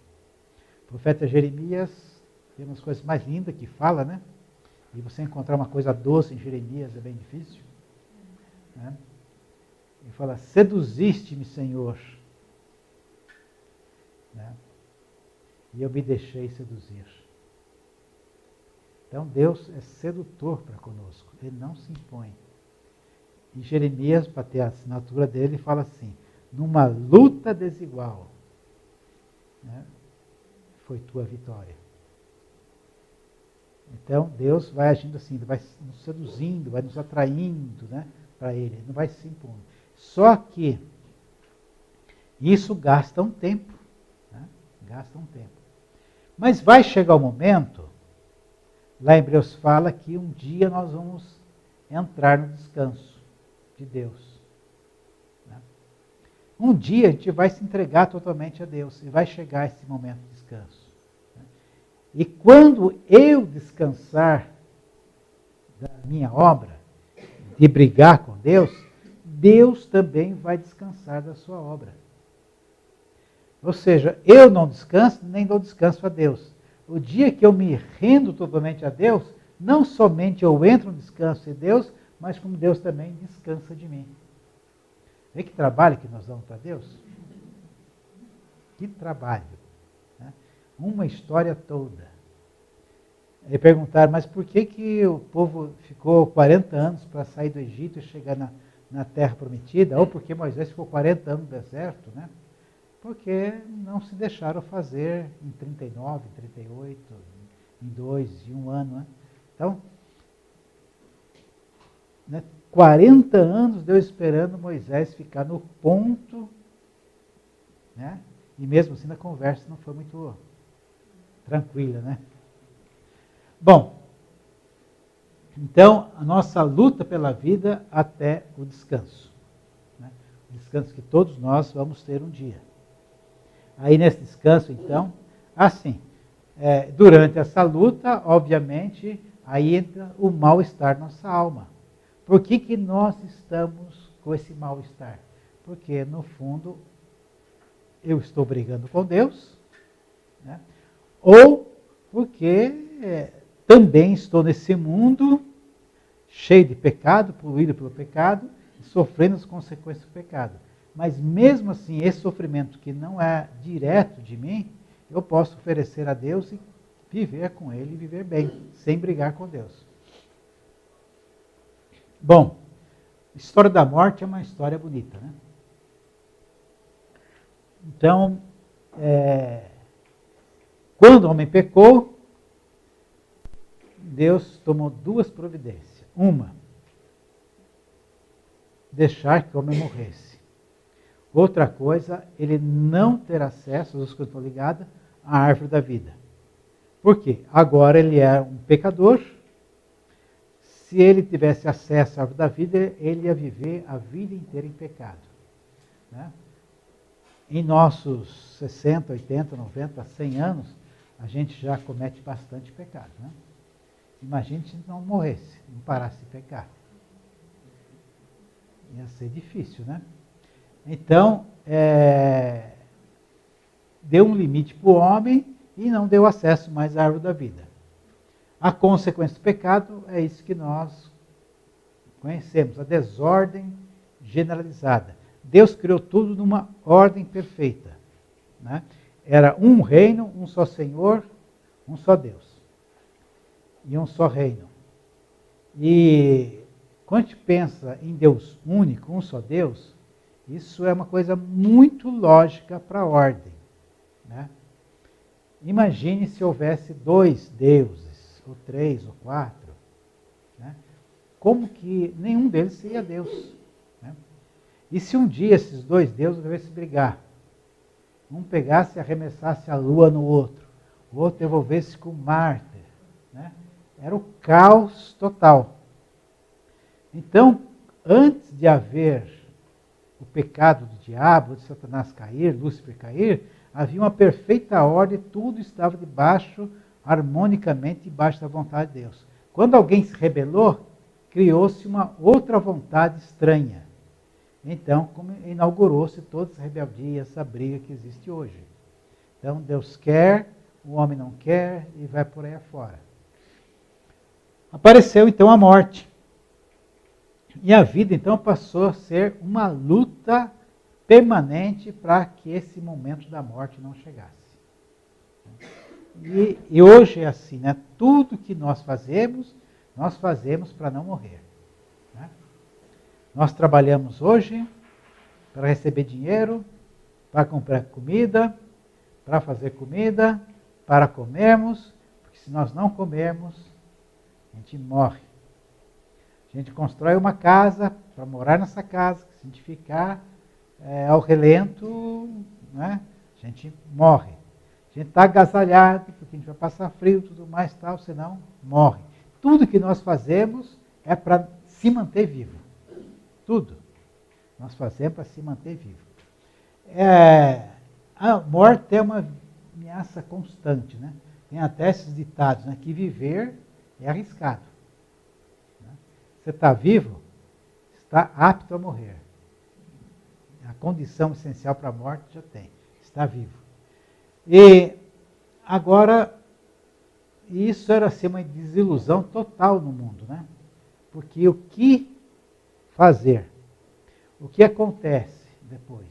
Speaker 2: O profeta Jeremias tem umas coisas mais lindas que fala, né? E você encontrar uma coisa doce em Jeremias é bem difícil. Né? Ele fala, seduziste-me, Senhor. Né? E eu me deixei seduzir. Então Deus é sedutor para conosco, Ele não se impõe. E Jeremias, para ter a assinatura dele, fala assim, numa luta desigual, né, foi tua vitória. Então Deus vai agindo assim, Ele vai nos seduzindo, vai nos atraindo, né, para Ele, Ele não vai se impondo. Só que isso gasta um tempo. Né, gasta um tempo. Mas vai chegar o momento, lá em Hebreus fala que um dia nós vamos entrar no descanso de Deus. Um dia a gente vai se entregar totalmente a Deus e vai chegar esse momento de descanso. E quando eu descansar da minha obra, de brigar com Deus, Deus também vai descansar da sua obra. Ou seja, eu não descanso, nem dou descanso a Deus. O dia que eu me rendo totalmente a Deus, não somente eu entro no descanso de Deus, mas como Deus também descansa de mim. Vê que trabalho que nós damos para Deus? Que trabalho. Né? Uma história toda. E perguntaram, mas por que o povo ficou 40 anos para sair do Egito e chegar na Terra Prometida? Ou porque Moisés ficou 40 anos no deserto? Né? Porque não se deixaram fazer em 39, 38, em 2, em 1 ano. Né? Então, né, 40 anos Deus esperando Moisés ficar no ponto, né? E mesmo assim a conversa não foi muito tranquila, né? Bom, então a nossa luta pela vida até o descanso. Né? O descanso que todos nós vamos ter um dia. Aí nesse descanso, então, assim, durante essa luta, obviamente, aí entra o mal-estar na nossa alma. Por que nós estamos com esse mal-estar? Porque, no fundo, eu estou brigando com Deus, né? Ou porque também estou nesse mundo cheio de pecado, poluído pelo pecado, e sofrendo as consequências do pecado. Mas mesmo assim, esse sofrimento que não é direto de mim, eu posso oferecer a Deus e viver com Ele e viver bem, sem brigar com Deus. Bom, a história da morte é uma história bonita, né? Então, quando o homem pecou, Deus tomou 2 providências. Uma, deixar que o homem morresse. Outra coisa, ele não ter acesso, as coisas estão ligadas, à árvore da vida. Por quê? Agora ele é um pecador. Se ele tivesse acesso à árvore da vida, ele ia viver a vida inteira em pecado. né? Em nossos 60, 80, 90, 100 anos, a gente já comete bastante pecado, né? Imagine se não morresse, não parasse de pecar. Ia ser difícil, né? Então, deu um limite para o homem e não deu acesso mais à árvore da vida. A consequência do pecado é isso que nós conhecemos, a desordem generalizada. Deus criou tudo numa ordem perfeita, né? Era um reino, um só Senhor, um só Deus. E um só reino. E quando a gente pensa em Deus único, um só Deus, isso é uma coisa muito lógica para a ordem, né? Imagine se houvesse 2 deuses, ou 3, ou 4, né? Como que nenhum deles seria Deus, né? E se um dia esses 2 deuses devessem brigar, um pegasse e arremessasse a lua no outro, o outro devolvesse com Marte, né? Era o caos total. Então, antes de haver o pecado do diabo, de Satanás cair, Lúcifer cair, havia uma perfeita ordem, tudo estava debaixo, harmonicamente, debaixo da vontade de Deus. Quando alguém se rebelou, criou-se uma outra vontade estranha. Então, inaugurou-se toda essa rebeldia, essa briga que existe hoje. Então, Deus quer, o homem não quer, e vai por aí afora. Apareceu, então, a morte. E a vida, então, passou a ser uma luta permanente para que esse momento da morte não chegasse. E hoje é assim, né? Tudo que nós fazemos para não morrer, né? Nós trabalhamos hoje para receber dinheiro, para comprar comida, para fazer comida, para comermos, porque se nós não comermos, a gente morre. A gente constrói uma casa para morar nessa casa, se a gente ficar ao relento, né, a gente morre. A gente está agasalhado, porque a gente vai passar frio e tudo mais, tal, senão morre. Tudo que nós fazemos é para se manter vivo. Tudo. Nós fazemos para se manter vivo. A morte é uma ameaça constante, né? Tem até esses ditados, né, que viver é arriscado. Você está vivo, está apto a morrer. A condição essencial para a morte já tem, está vivo. E agora, isso era assim, uma desilusão total no mundo, né? Porque o que fazer? O que acontece depois?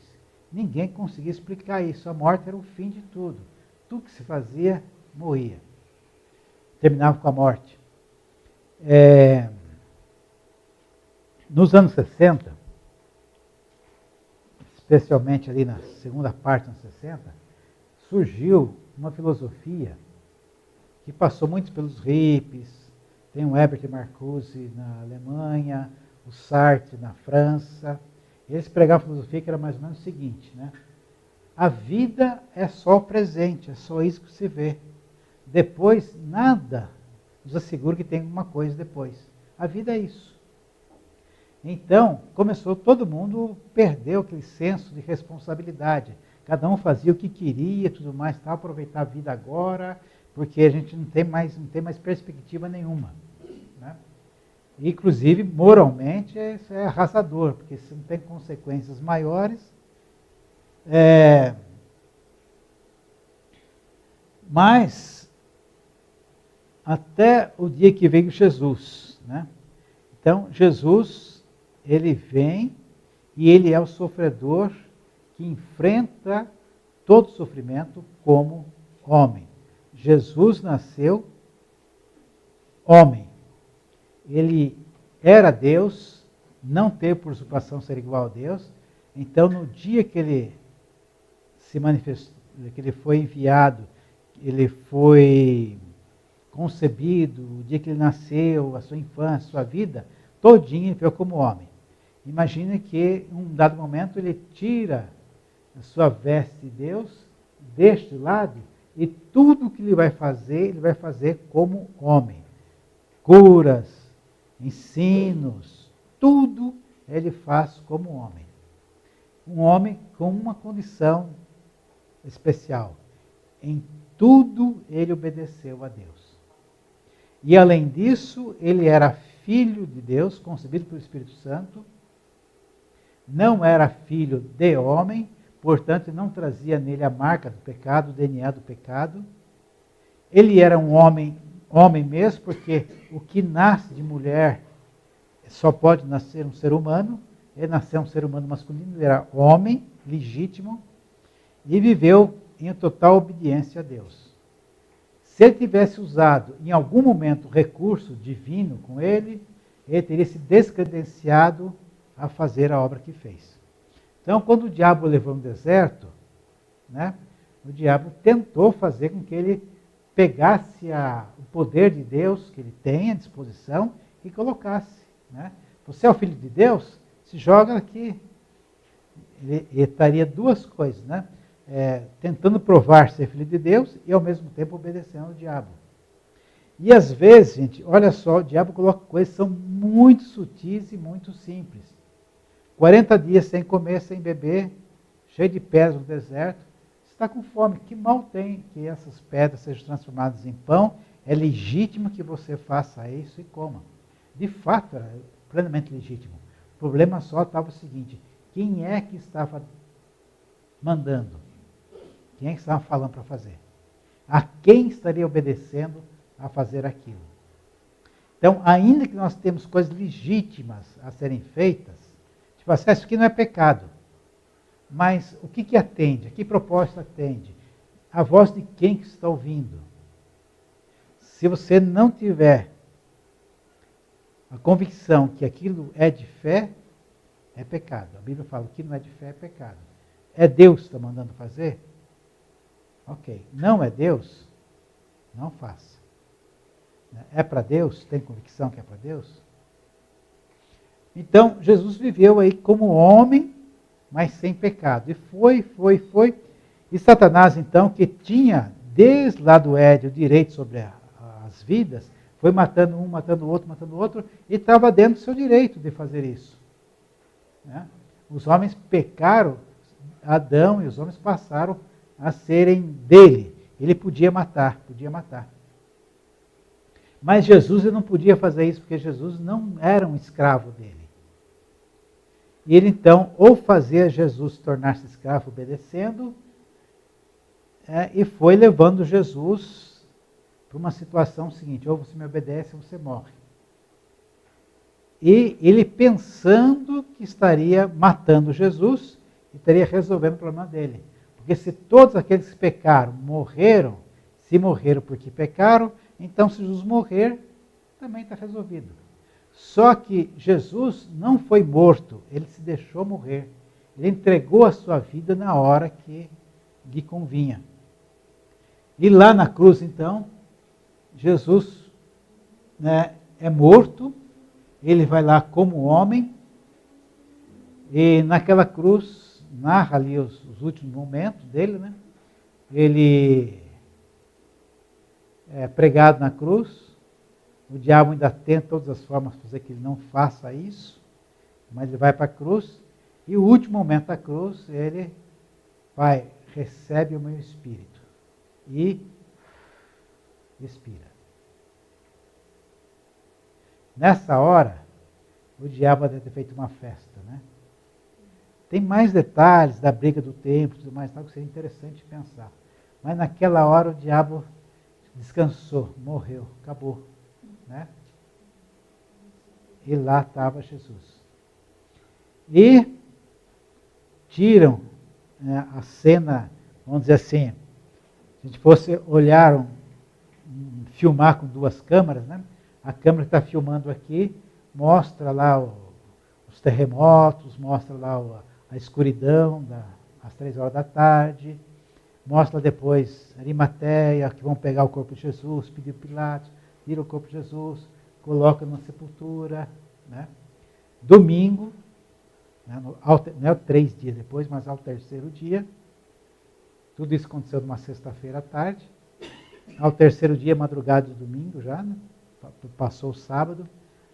Speaker 2: Ninguém conseguia explicar isso. A morte era o fim de tudo. Tudo que se fazia, morria. Terminava com a morte. Nos anos 60, especialmente ali na segunda parte dos anos 60, surgiu uma filosofia que passou muito pelos hippies, tem o Herbert Marcuse na Alemanha, o Sartre na França. Eles pregavam a filosofia que era mais ou menos o seguinte, né? A vida é só o presente, é só isso que se vê. Depois, nada nos assegura que tem alguma coisa depois. A vida é isso. Então, começou todo mundo perdeu aquele senso de responsabilidade. Cada um fazia o que queria, tudo mais, tal, aproveitar a vida agora, porque a gente não tem mais perspectiva nenhuma, né? E, inclusive, moralmente, isso é arrasador, porque se não tem consequências maiores. Mas, até o dia que veio Jesus, né? Então, Jesus, ele vem e ele é o sofredor que enfrenta todo sofrimento como homem. Jesus nasceu homem. Ele era Deus, não teve por usurpação ser igual a Deus. Então, no dia que ele se manifestou, que ele foi enviado, ele foi concebido, o dia que ele nasceu, a sua infância, a sua vida, todinho ele veio como homem. Imagine que, em um dado momento, ele tira a sua veste de Deus, deixa de lado, e tudo que ele vai fazer como homem. Curas, ensinos, tudo ele faz como homem. um homem com uma condição especial. Em tudo ele obedeceu a Deus. E além disso, ele era filho de Deus, concebido pelo Espírito Santo. Não era filho de homem, portanto não trazia nele a marca do pecado, o DNA do pecado. Ele era um homem mesmo, porque o que nasce de mulher só pode nascer um ser humano. Ele nasceu um ser humano masculino, ele era homem, legítimo, e viveu em total obediência a Deus. Se ele tivesse usado em algum momento recurso divino com ele teria se descredenciado a fazer a obra que fez. Então, quando o diabo o levou no deserto, né, o diabo tentou fazer com que ele pegasse o poder de Deus que ele tem à disposição e colocasse. Né? Você é o filho de Deus? Se joga aqui. Ele estaria duas coisas, né? Tentando provar ser filho de Deus e ao mesmo tempo obedecendo ao diabo. E às vezes, gente, olha só, o diabo coloca coisas que são muito sutis e muito simples. 40 dias sem comer, sem beber, cheio de pedras no deserto. Você está com fome, que mal tem que essas pedras sejam transformadas em pão? É legítimo que você faça isso e coma. De fato, era plenamente legítimo. O problema só estava o seguinte: quem é que estava mandando? Quem é que estava falando para fazer? A quem estaria obedecendo a fazer aquilo? Então, ainda que nós temos coisas legítimas a serem feitas, tipo assim, isso aqui não é pecado. Mas o que atende? A que proposta atende? A voz de quem que está ouvindo? Se você não tiver a convicção que aquilo é de fé, é pecado. A Bíblia fala que não é de fé, é pecado. É Deus que está mandando fazer? Ok. Não é Deus? Não faça. É para Deus? Tem convicção que é para Deus? Então, Jesus viveu aí como homem, mas sem pecado. E foi. E Satanás, então, que tinha, desde lá do Éden, o direito sobre as vidas, foi matando um, matando o outro, e estava dentro do seu direito de fazer isso. Né? Os homens pecaram, Adão e os homens passaram a serem dele. Ele podia matar. Mas Jesus não podia fazer isso, porque Jesus não era um escravo dele. E ele então, ou fazia Jesus tornar-se escravo obedecendo, e foi levando Jesus para uma situação seguinte: ou você me obedece ou você morre. E ele pensando que estaria matando Jesus e estaria resolvendo o problema dele. Porque se todos aqueles que pecaram morreram, se morreram porque pecaram, então se Jesus morrer, também está resolvido. Só que Jesus não foi morto, ele se deixou morrer. Ele entregou a sua vida na hora que lhe convinha. E lá na cruz, então, Jesus, né, é morto, ele vai lá como homem, e naquela cruz narra ali os últimos momentos dele, né? Ele é pregado na cruz. O diabo ainda tenta todas as formas de fazer que ele não faça isso, mas ele vai para a cruz, e o último momento da cruz, ele vai, recebe o meu espírito, e expira. Nessa hora, o diabo deve ter feito uma festa, né? Tem mais detalhes da briga do templo, tudo mais, que seria interessante pensar. Mas naquela hora o diabo descansou, morreu, acabou. Né? E lá estava Jesus. E tiram, né, a cena, vamos dizer assim, se a gente fosse olhar, filmar com duas câmeras, né? A câmera que está filmando aqui mostra lá os terremotos, mostra lá a escuridão às 3 da tarde, mostra depois Arimateia, que vão pegar o corpo de Jesus, pedir Pilatos, tira o corpo de Jesus, coloca numa sepultura. Né? Domingo, né, não é 3 dias depois, mas ao 3º dia, tudo isso aconteceu numa sexta-feira à tarde, ao 3º dia, madrugada de domingo já, né? Passou o sábado,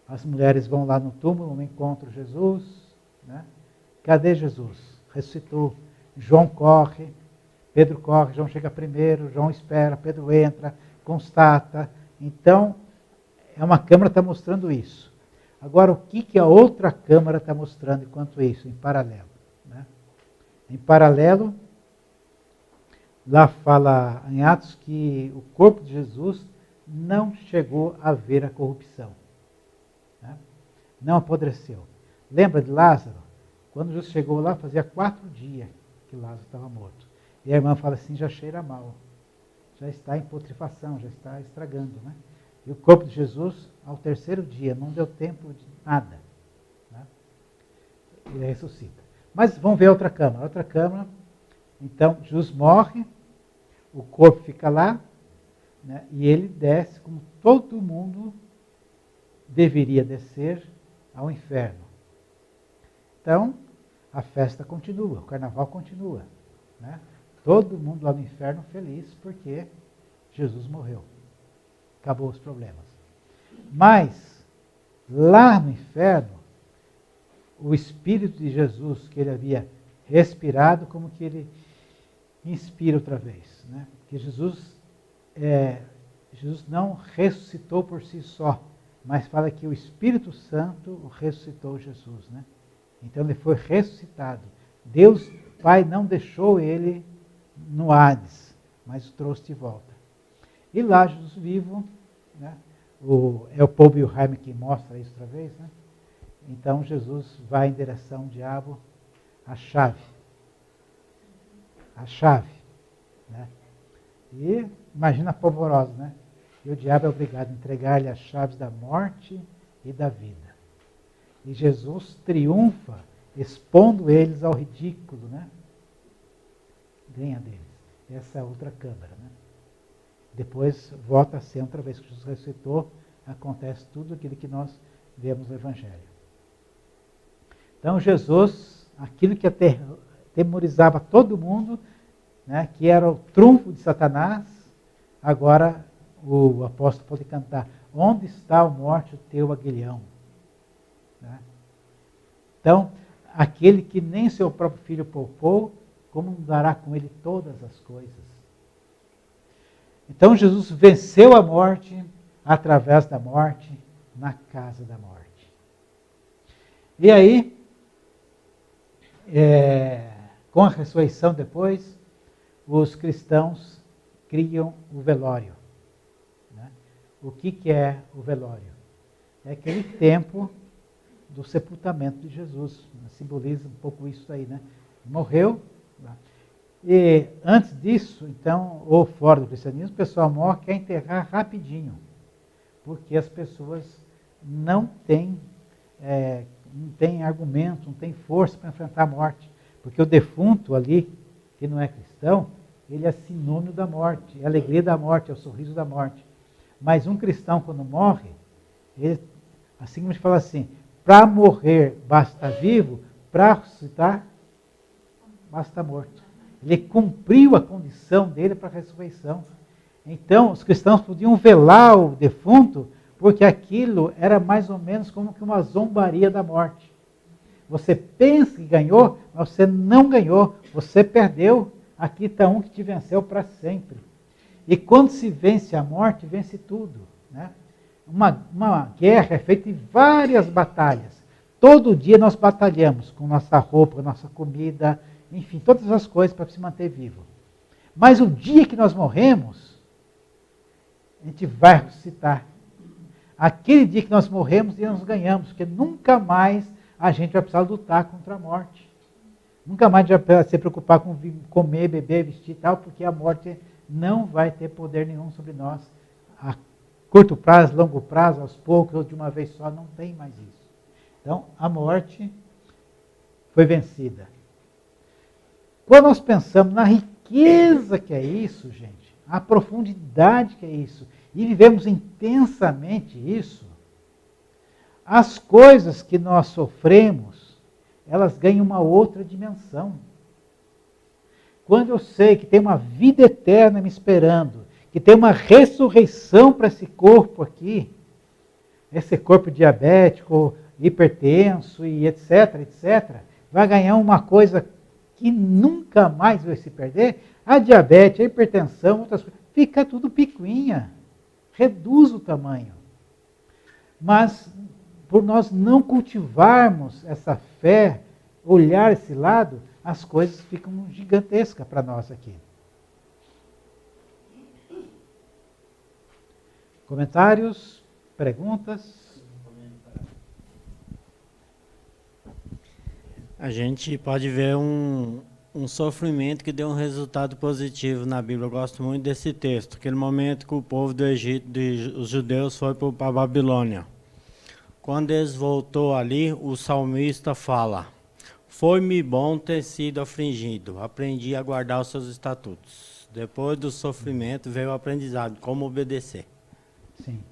Speaker 2: as mulheres vão lá no túmulo, encontram Jesus. Né? Cadê Jesus? ressuscitou. João corre, Pedro corre, João chega primeiro, João espera, Pedro entra, constata. Então, uma câmara está mostrando isso. Agora, o que a outra câmara está mostrando enquanto isso, em paralelo? Né? Em paralelo, lá fala em Atos que o corpo de Jesus não chegou a ver a corrupção. Né? Não apodreceu. Lembra de Lázaro? Quando Jesus chegou lá, fazia 4 dias que Lázaro estava morto. E a irmã fala assim, já cheira mal. Já está em putrefação, já está estragando. Né? E o corpo de Jesus, ao 3º dia, não deu tempo de nada. Né? Ele ressuscita. Mas vamos ver a outra câmara. A outra câmara, então, Jesus morre, o corpo fica lá, né? E ele desce como todo mundo deveria descer ao inferno. Então, a festa continua, o carnaval continua. Né? Todo mundo lá no inferno feliz porque Jesus morreu. Acabou os problemas. Mas, lá no inferno, o Espírito de Jesus, que ele havia respirado, como que ele inspira outra vez. Né? Porque Jesus não ressuscitou por si só, mas fala que o Espírito Santo ressuscitou Jesus. Né? Então ele foi ressuscitado. Deus Pai não deixou ele no Hades, mas o trouxe de volta. E lá Jesus vivo, né? É o Paul Wilhelm que mostra isso outra vez. Né? Então Jesus vai em direção ao diabo, a chave. A chave. Né? E imagina a polvorosa, né? E o diabo é obrigado a entregar-lhe as chaves da morte e da vida. E Jesus triunfa, expondo eles ao ridículo, né? Ganha deles. Essa é a outra câmara, né? Depois volta a ser outra vez que Jesus ressuscitou, acontece tudo aquilo que nós vemos no Evangelho. Então Jesus, aquilo que atemorizava todo mundo, né, que era o trunfo de Satanás, agora o apóstolo pode cantar, onde está a morte o teu aguilhão? Né? Então, aquele que nem seu próprio filho poupou, como não dará com ele todas as coisas? Então Jesus venceu a morte através da morte na casa da morte. E aí, com a ressurreição depois, os cristãos criam o velório. Né? O que é o velório? É aquele tempo do sepultamento de Jesus. Simboliza um pouco isso aí, né? Morreu. E antes disso, então, ou fora do cristianismo, o pessoal morre, quer enterrar rapidinho. Porque as pessoas não têm argumento, não têm força para enfrentar a morte. Porque o defunto ali, que não é cristão, ele é sinônimo da morte, é a alegria da morte, é o sorriso da morte. Mas um cristão, quando morre, ele, assim como a gente fala assim, para morrer basta estar vivo, para ressuscitar basta estar morto. Ele cumpriu a condição dele para a ressurreição. Então, os cristãos podiam velar o defunto, porque aquilo era mais ou menos como que uma zombaria da morte. Você pensa que ganhou, mas você não ganhou, você perdeu. Aqui está um que te venceu para sempre. E quando se vence a morte, vence tudo. Né? Uma guerra é feita em várias batalhas. Todo dia nós batalhamos com nossa roupa, nossa comida, enfim, todas as coisas para se manter vivo. Mas o dia que nós morremos, a gente vai ressuscitar. Aquele dia que nós morremos, nós ganhamos, porque nunca mais a gente vai precisar lutar contra a morte. Nunca mais a gente vai se preocupar com comer, beber, vestir e tal, porque a morte não vai ter poder nenhum sobre nós. A curto prazo, longo prazo, aos poucos, ou de uma vez só, não tem mais isso. Então, a morte foi vencida. Quando nós pensamos na riqueza que é isso, gente, a profundidade que é isso, e vivemos intensamente isso, as coisas que nós sofremos, elas ganham uma outra dimensão. Quando eu sei que tem uma vida eterna me esperando, que tem uma ressurreição para esse corpo aqui, esse corpo diabético, hipertenso e etc, vai ganhar uma coisa que nunca mais vai se perder, a diabetes, a hipertensão, outras coisas, fica tudo picuinha. Reduz o tamanho. Mas, por nós não cultivarmos essa fé, olhar esse lado, as coisas ficam gigantescas para nós aqui. Comentários? Perguntas?
Speaker 8: A gente pode ver um sofrimento que deu um resultado positivo na Bíblia. Eu gosto muito desse texto. Aquele momento que o povo do Egito, os judeus, foi para a Babilônia. Quando eles voltou ali, o salmista fala: foi-me bom ter sido afligido, aprendi a guardar os seus estatutos. Depois do sofrimento veio o aprendizado, como obedecer.
Speaker 2: Sim.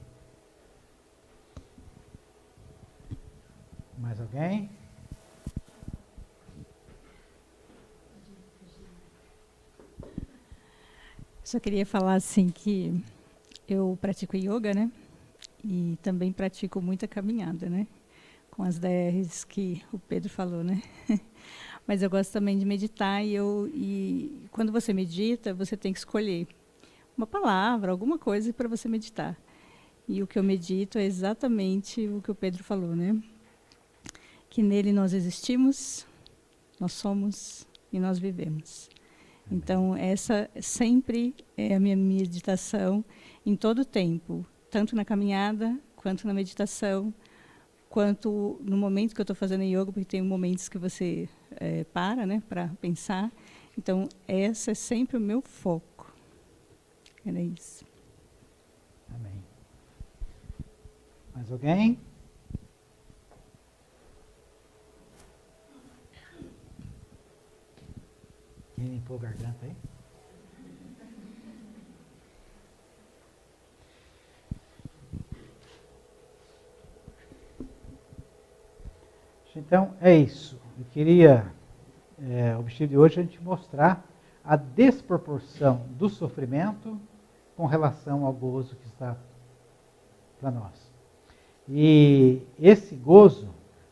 Speaker 2: Mais alguém?
Speaker 9: Só queria falar assim que eu pratico yoga, né? E também pratico muita caminhada, né? Com as DRs que o Pedro falou, né? Mas eu gosto também de meditar e quando você medita, você tem que escolher uma palavra, alguma coisa para você meditar. E o que eu medito é exatamente o que o Pedro falou, né? Que nele nós existimos, nós somos e nós vivemos. Então, essa sempre é a minha meditação em todo o tempo, tanto na caminhada, quanto na meditação, quanto no momento que eu estou fazendo yoga, porque tem momentos que você para, né, para pensar. Então, esse é sempre o meu foco. Era isso.
Speaker 2: Amém. Mais alguém? Quem limpou a garganta aí? Então, é isso. Eu queria, o objetivo de hoje é a gente mostrar a desproporção do sofrimento com relação ao gozo que está para nós. E esse gozo,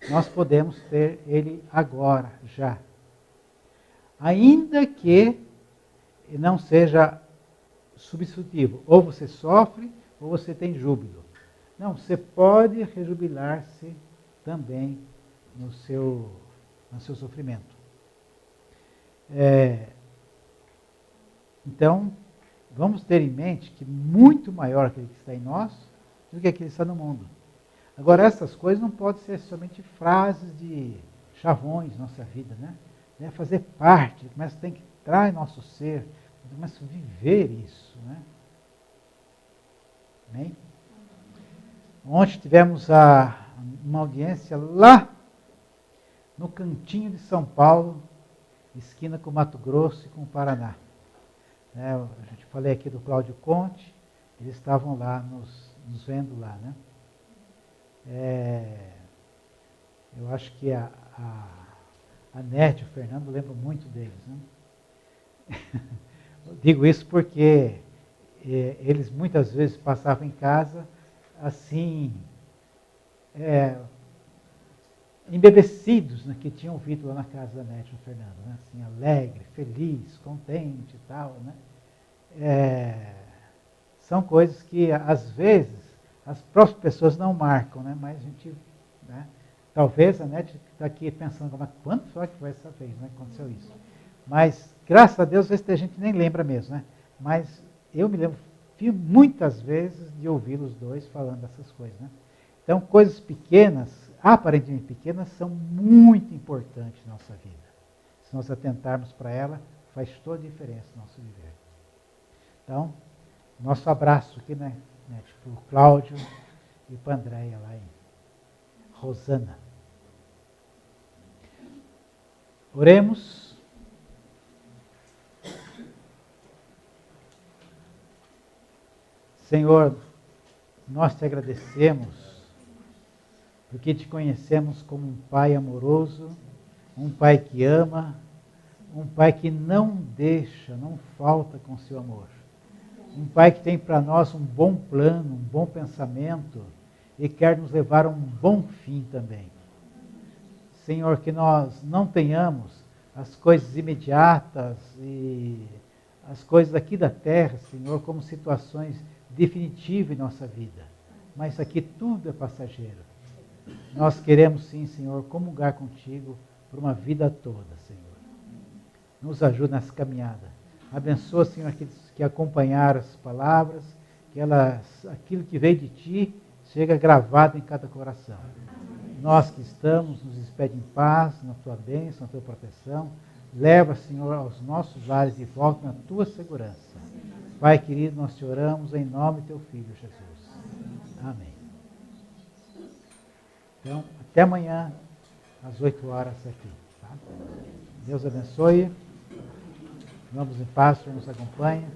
Speaker 2: nós podemos ter ele agora, já. Ainda que não seja substitutivo. Ou você sofre, ou você tem júbilo. Não, você pode rejubilar-se também no seu sofrimento. Então, vamos ter em mente que muito maior aquele que está em nós do que aquele que está no mundo. Agora, essas coisas não podem ser somente frases de chavões na nossa vida, né? É fazer parte, mas tem que entrar em nosso ser, começa a viver isso, né? Amém? Ontem tivemos uma audiência lá no cantinho de São Paulo, esquina com Mato Grosso e com o Paraná. A gente falei aqui do Cláudio Conte, eles estavam lá nos vendo lá, né? Eu acho que a Nete e o Fernando lembram muito deles, né? Eu digo isso porque eles muitas vezes passavam em casa assim, embebecidos, né, que tinham ouvido lá na casa da Nete e do Fernando, né? Assim, alegre, feliz, contente e tal, né? São coisas que às vezes as próprias pessoas não marcam, né? Mas a gente, né? Talvez a Nete está aqui pensando, mas quando foi que foi essa vez, né, que aconteceu isso? Mas, graças a Deus, às vezes a gente nem lembra mesmo, né? Mas eu me lembro muitas vezes de ouvir os dois falando dessas coisas, né? Então, coisas pequenas, aparentemente pequenas, são muito importantes na nossa vida. Se nós atentarmos para ela, faz toda a diferença no nosso viver. Então, nosso abraço aqui, né, para o Cláudio e para a Andréia lá em Rosana. Oremos. Senhor, nós te agradecemos, porque te conhecemos como um Pai amoroso, um Pai que ama, um Pai que não deixa, não falta com seu amor. Um Pai que tem para nós um bom plano, um bom pensamento e quer nos levar a um bom fim também. Senhor, que nós não tenhamos as coisas imediatas e as coisas aqui da terra, Senhor, como situações definitivas em nossa vida. Mas aqui tudo é passageiro. Nós queremos sim, Senhor, comungar contigo por uma vida toda, Senhor. Nos ajuda nessa caminhada. Abençoa, Senhor, aqueles que acompanharam as palavras, que aquilo que veio de Ti chega gravado em cada coração. Nós que estamos, nos despede em paz, na Tua bênção, na Tua proteção. Leva, Senhor, aos nossos lares de volta na Tua segurança. Pai querido, nós te oramos em nome do Teu Filho, Jesus. Amém. Então, até amanhã, às 8 horas aqui. Tá? Deus abençoe. Vamos em paz, o Senhor nos acompanha.